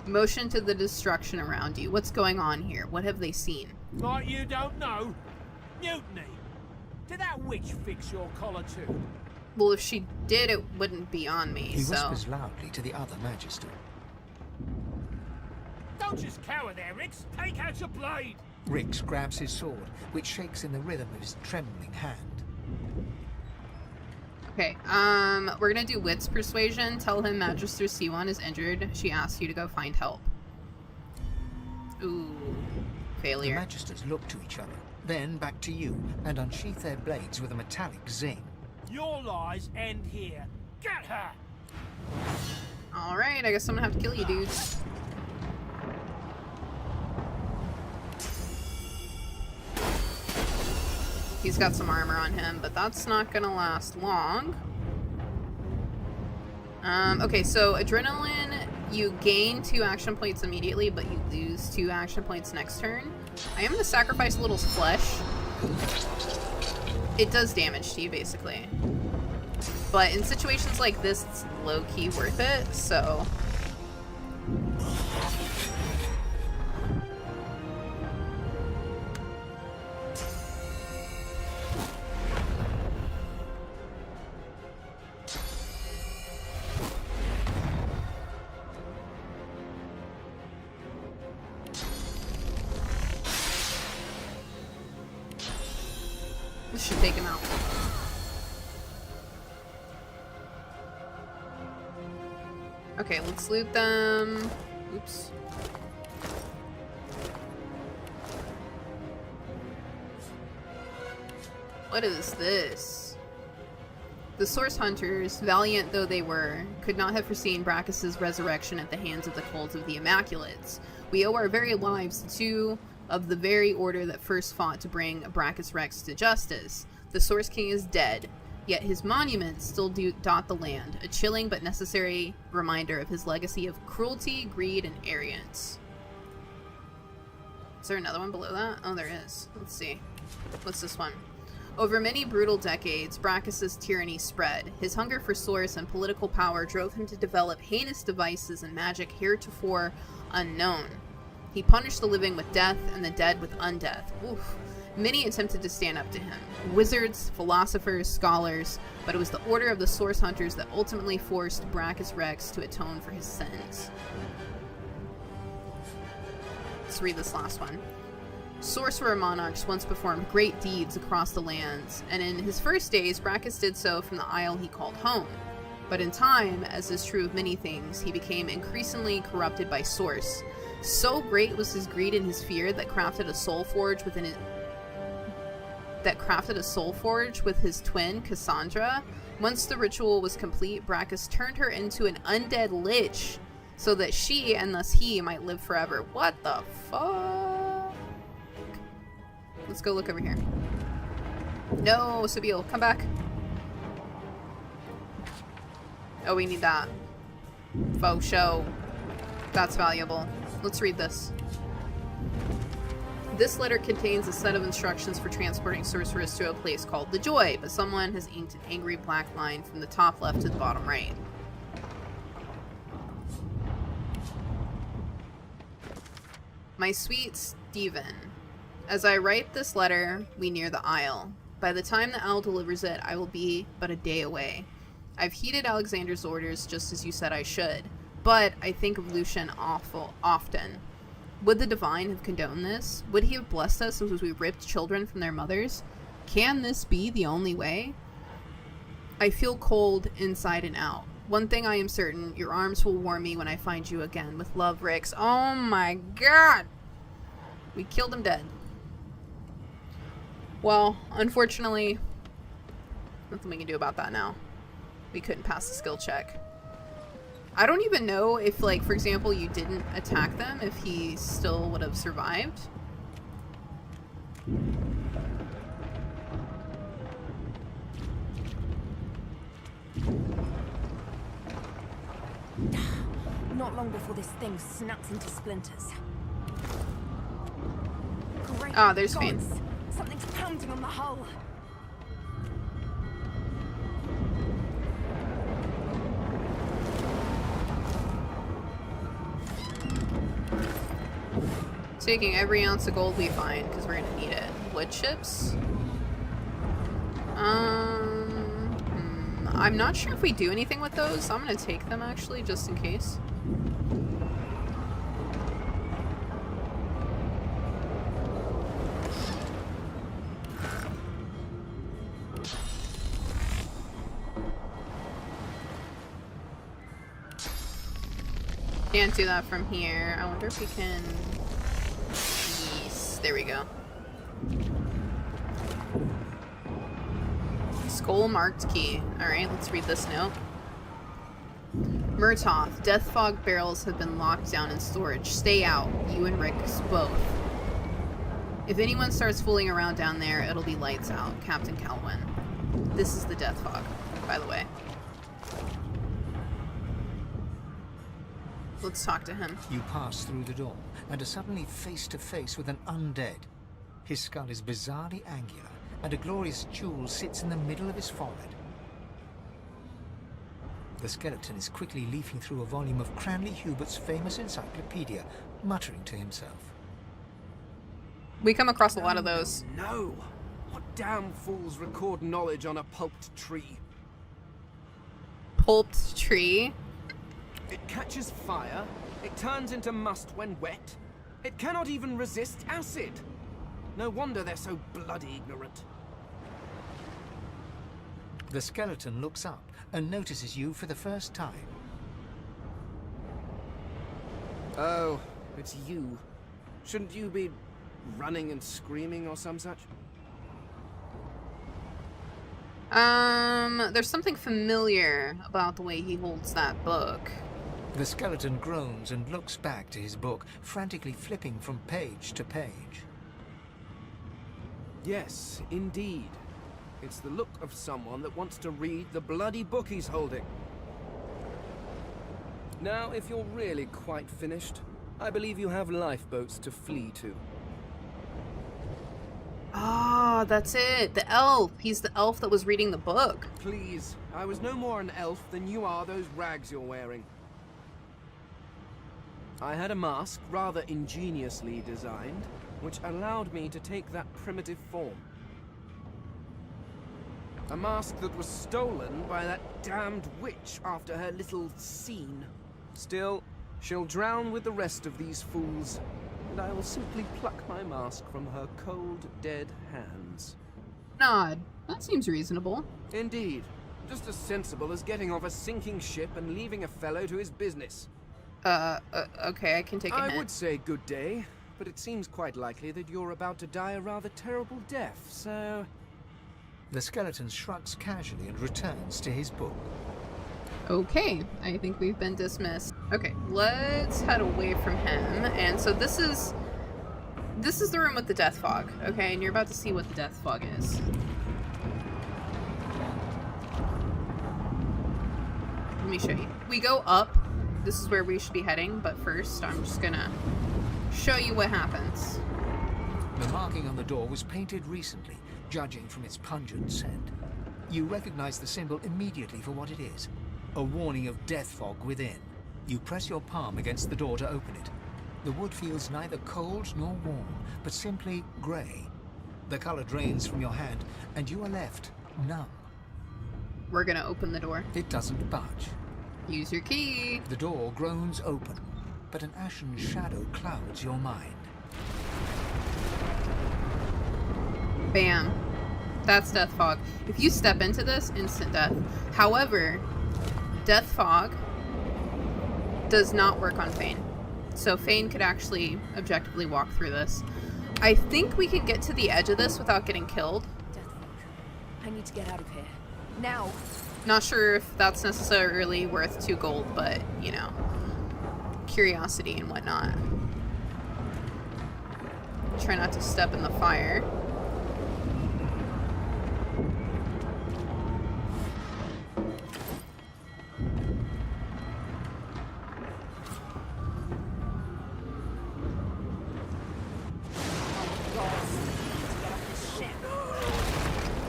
A: Motion to the destruction around you. What's going on here? What have they seen?
Q: Like you don't know? Mutiny! Did that witch fix your collar too?
A: Well, if she did, it wouldn't be on me,
J: He
A: so...
J: whispers loudly to the other Magister.
Q: Don't just cower there, Rix! Take out your blade!
J: Rix grabs his sword, which shakes in the rhythm of his trembling hand.
A: Okay, we're gonna do Wits Persuasion. Tell him Magister C1 is injured. She asks you to go find help. Ooh. Failure.
J: The Magisters look to each other, then back to you, and unsheath their blades with a metallic zing.
Q: Your lies end here. Get her!
A: Alright, I guess I'm gonna have to kill you, dudes. He's got some armor on him, but that's not gonna last long. Okay, so Adrenaline, you gain 2 action points immediately, but you lose 2 action points next turn. I am gonna sacrifice Little's flesh. It does damage to you, basically. But in situations like this, it's low-key worth it, so... This should take him out. Okay, let's loot them. Oops. What is this? The Source Hunters, valiant though they were, could not have foreseen Brachus's resurrection at the hands of the cult of the Immaculates. We owe our very lives to two of the very order that first fought to bring Brachus Rex to justice. The Source King is dead, yet his monuments still dot the land, a chilling but necessary reminder of his legacy of cruelty, greed, and arrogance. Is there another one below that? Oh, there is. Let's see. What's this one? Over many brutal decades, Brachus's tyranny spread. His hunger for source and political power drove him to develop heinous devices and magic heretofore unknown. He punished the living with death and the dead with undeath. Oof. Many attempted to stand up to him. Wizards, philosophers, scholars, but it was the order of the Source Hunters that ultimately forced Brachus Rex to atone for his sins. Let's read this last one. Sorcerer monarchs once performed great deeds across the lands, and in his first days, Brachus did so from the isle he called home. But in time, as is true of many things, he became increasingly corrupted by Source. So great was his greed and his fear that crafted a soul forge with his twin, Cassandra. Once the ritual was complete, Brachus turned her into an undead lich, so that she, and thus he, might live forever. What the fuck? Let's go look over here. No, Sebille, come back. Oh, we need that. Faux show. That's valuable. Let's read this. This letter contains a set of instructions for transporting sorcerers to a place called the Joy, but someone has inked an angry black line from the top left to the bottom right. My sweet Stephen, as I write this letter, we near the Isle. By the time the owl delivers it, I will be but a day away. I've heeded Alexander's orders just as you said I should, but I think of Lucian often. Would the Divine have condoned this? Would he have blessed us as we ripped children from their mothers? Can this be the only way? I feel cold inside and out. One thing I am certain, your arms will warm me when I find you again. With love, Rix. Oh my god! We killed him dead. Well, unfortunately, nothing we can do about that now. We couldn't pass the skill check. I don't even know if, like, for example, you didn't attack them, if he still would have survived.
F: Not long before this thing snaps into splinters. Great
A: there's Fane.
F: gods. Something's pounding on the hull.
A: Taking every ounce of gold we find, because we're gonna need it. Wood chips? I'm not sure if we do anything with those. I'm gonna take them, actually, just in case. Can't do that from here. I wonder if we can... Yes, there we go. Skull marked key. Alright, let's read this note. Murtoth, death fog barrels have been locked down in storage. Stay out, you and Rix both. If anyone starts fooling around down there, it'll be lights out. Captain Calwyn. This is the death fog, by the way. Let's talk to him.
J: You pass through the door and are suddenly face to face with an undead. His skull is bizarrely angular, and a glorious jewel sits in the middle of his forehead. The skeleton is quickly leafing through a volume of Cranley Hubert's famous encyclopedia, muttering to himself.
A: We come across a lot of those.
G: No! What damn fools record knowledge on a pulped tree?
A: Pulped tree?
G: It catches fire, it turns into must when wet, it cannot even resist acid. No wonder they're so bloody ignorant.
J: The skeleton looks up and notices you for the first time.
G: Oh, it's you. Shouldn't you be running and screaming or some such?
A: There's something familiar about the way he holds that book.
J: The skeleton groans and looks back to his book, frantically flipping from page to page.
G: Yes, indeed. It's the look of someone that wants to read the bloody book he's holding. Now, if you're really quite finished, I believe you have lifeboats to flee to.
A: Ah, that's it. The elf. He's the elf that was reading the book.
G: Please, I was no more an elf than you are those rags you're wearing. I had a mask, rather ingeniously designed, which allowed me to take that primitive form. A mask that was stolen by that damned witch after her little scene. Still, she'll drown with the rest of these fools, and I will simply pluck my mask from her cold, dead hands.
A: Nod. That seems reasonable.
G: Indeed. Just as sensible as getting off a sinking ship and leaving a fellow to his business.
A: Okay, I can take a hint.
G: I would say good day, but it seems quite likely that you're about to die a rather terrible death, so...
J: The skeleton shrugs casually and returns to his book.
A: Okay, I think we've been dismissed. Okay, let's head away from him. And so this is the room with the death fog, okay? And you're about to see what the death fog is. Let me show you. We go up. This is where we should be heading, but first I'm just gonna show you what happens.
J: The marking on the door was painted recently, judging from its pungent scent. You recognize the symbol immediately for what it is. A warning of death fog within. You press your palm against the door to open it. The wood feels neither cold nor warm, but simply grey. The color drains from your hand, and you are left numb.
A: We're gonna open the door.
J: It doesn't budge.
A: Use your key.
J: The door groans open, but an ashen shadow clouds your mind.
A: Bam. That's death fog. If you step into this, instant death. However, death fog does not work on Fane. So Fane could actually objectively walk through this. I think we can get to the edge of this without getting killed.
C: Death fog. I need to get out of here. Now!
A: Not sure if that's necessarily worth 2 gold, but, you know, curiosity and whatnot. Try not to step in the fire.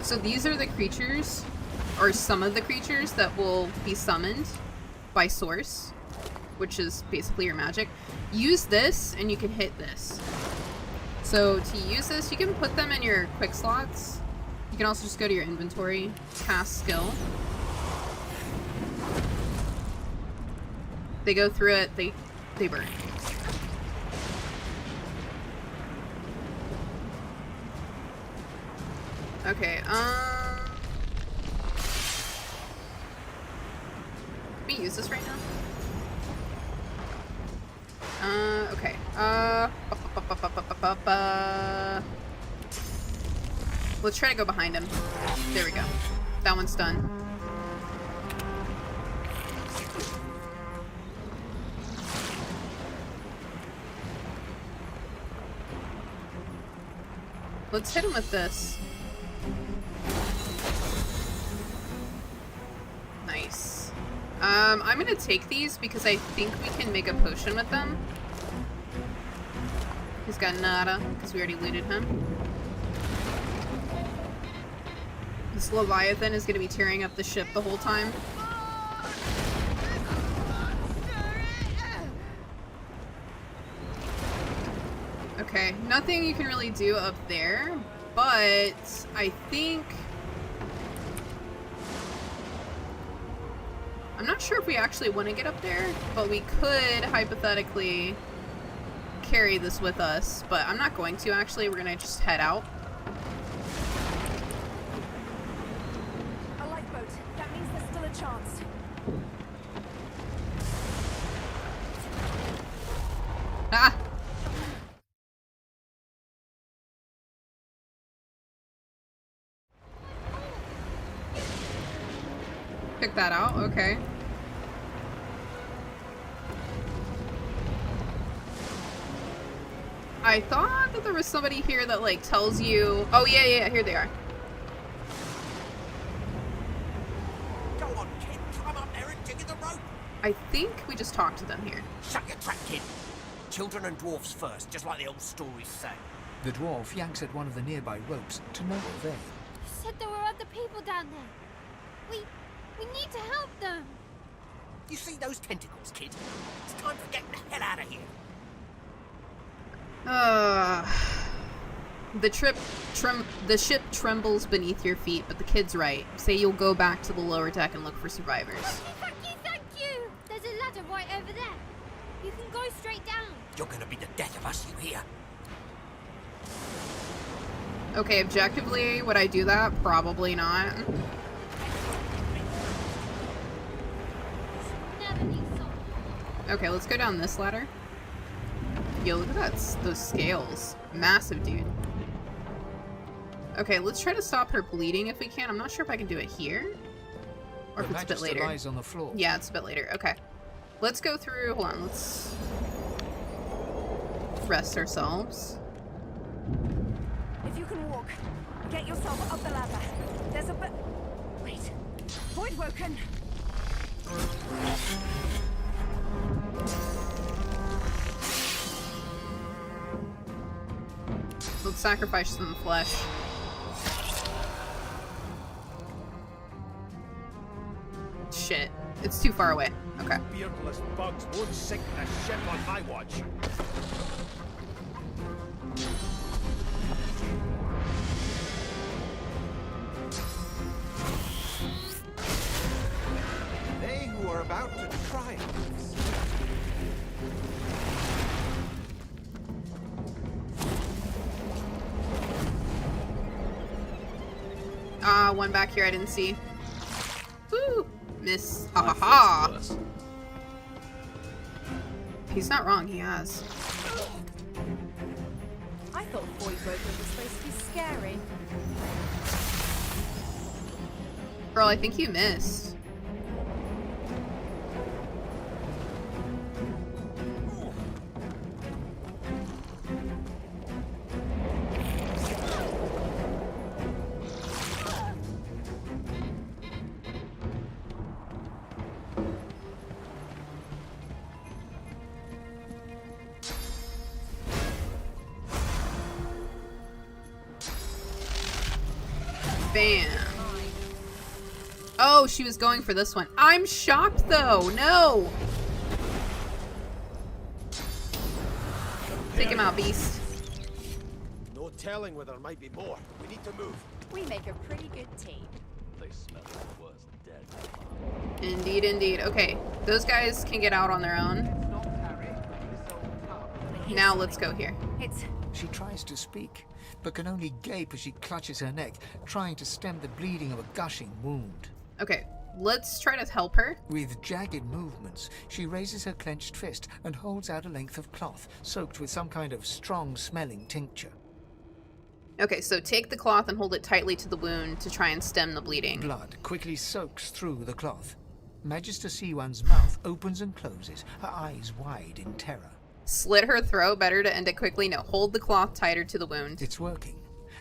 A: So these are the creatures, or some of the creatures that will be summoned by source, which is basically your magic. Use this and you can hit this. So to use this, you can put them in your quick slots. You can also just go to your inventory, cast skill. They go through it, they burn. Okay, let me use this right now. Okay. Let's try to go behind him. There we go. That one's done. Let's hit him with this. Nice. I'm gonna take these because I think we can make a potion with them. He's got nada, because we already looted him. This Leviathan is gonna be tearing up the ship the whole time. Okay, nothing you can really do up there, but I think... I'm not sure if we actually want to get up there, but we could hypothetically carry this with us, but I'm not going to actually. We're gonna just head out.
C: A lifeboat. That means there's still a chance.
A: Ah! Pick that out, okay. I thought that there was somebody here that, like, tells you... Oh, yeah, here they are.
H: Go on, kid. Climb up there and dig in the rope.
A: I think we just talked to them here.
H: Shut your trap, kid. Children and dwarfs first, just like the old stories say.
J: The dwarf yanks at one of the nearby ropes to no avail.
T: You said there were other people down there. We need to help them.
H: You see those tentacles, kid? It's time to get the hell out of here.
A: The ship trembles beneath your feet, but the kid's right. Say you'll go back to the lower deck and look for survivors.
T: Thank you! There's a ladder right over there. You can go straight down.
H: You're gonna be the death of us, you hear?
A: Okay, objectively, would I do that? Probably not. Okay, let's go down this ladder. Yo, look at that, those scales. Massive, dude. Okay, let's try to stop her bleeding if we can. I'm not sure if I can do it here. Or if it's a bit later.
J: Lies on the floor.
A: Yeah, it's a bit later. Okay. Let's go through... Hold on, let's... rest ourselves.
C: If you can walk, get yourself up the ladder. There's a bit... Wait. Void woken.
A: Let's sacrifice some flesh. Shit. It's too far away. Okay.
Q: Beardless bugs won't sink the ship on my watch.
B: They who are about to triumph.
A: One back here I didn't see. Woo! Miss. Ha ha ha! He's not wrong, he has.
C: I thought Void Woken was supposed to be scary.
A: Girl, I think you missed. Bam. Oh, she was going for this one. I'm shocked though. No. Take him out, beast.
Q: No telling whether there might be more. We need to move.
C: We make a pretty good team.
D: They smell like worse dead.
A: Indeed, indeed. Okay, those guys can get out on their own. Now let's go here.
J: She tries to speak, but can only gape as she clutches her neck, trying to stem the bleeding of a gushing wound.
A: Okay, let's try to help her.
J: With jagged movements, she raises her clenched fist and holds out a length of cloth, soaked with some kind of strong-smelling tincture.
A: Okay, so take the cloth and hold it tightly to the wound to try and stem the bleeding.
J: Blood quickly soaks through the cloth. Magister Siwan's mouth opens and closes, her eyes wide in terror.
A: Slit her throat, better to end it quickly. No, hold the cloth tighter to the wound.
J: It's working.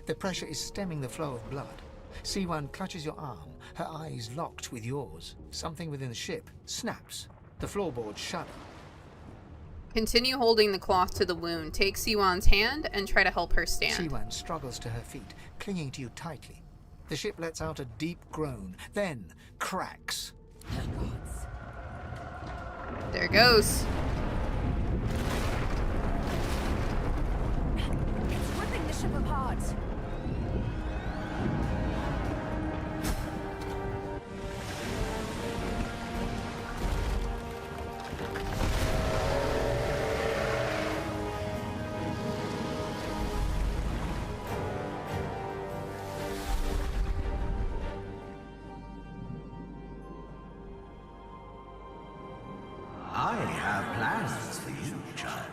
J: The pressure is stemming the flow of blood. Siwan clutches your arm, her eyes locked with yours. Something within the ship snaps. The floorboards shudder.
A: Continue holding the cloth to the wound. Take Siwan's hand and try to help her stand.
J: Siwan struggles to her feet, clinging to you tightly. The ship lets out a deep groan, then cracks.
A: There it goes.
C: It's ripping the ship apart.
H: I have plans for you, child.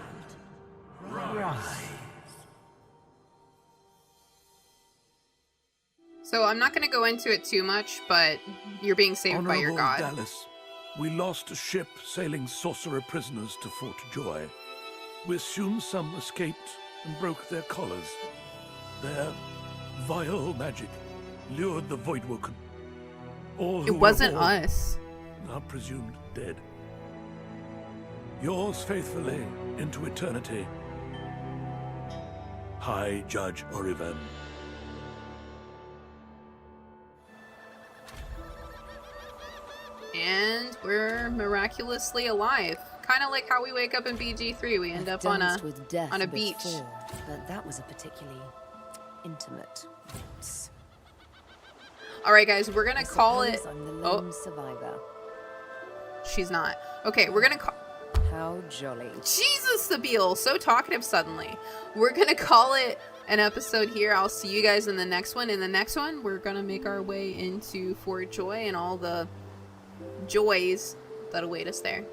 A: So I'm not going to go into it too much, but you're being saved by your god.
U: Dallas, we lost a ship sailing sorcerer prisoners to Fort Joy. We assume some escaped and broke their collars. Their vile magic lured the Voidwoken. All who
A: It wasn't
U: were born
A: us.
U: are presumed dead. Yours faithfully into eternity, High Judge Oriven.
A: And we're miraculously alive. Kind of like how we wake up in BG3. We end up on a beach.
C: Before, but that was a particularly intimate dance.
A: All right, guys, we're gonna call it.
C: I'm the lone survivor.
A: She's not. Okay, we're gonna call.
C: How jolly.
A: Jesus, Sebille, so talkative suddenly. We're gonna call it an episode here. I'll see you guys in the next one. In the next one, we're gonna make our way into Fort Joy and all the joys that await us there.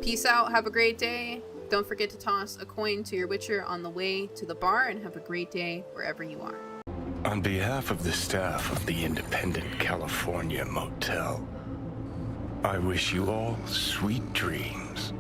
A: Peace out. Have a great day. Don't forget to toss a coin to your witcher on the way to the bar, and have a great day wherever you are.
B: On behalf of the staff of the Independent California Motel, I wish you all sweet dreams.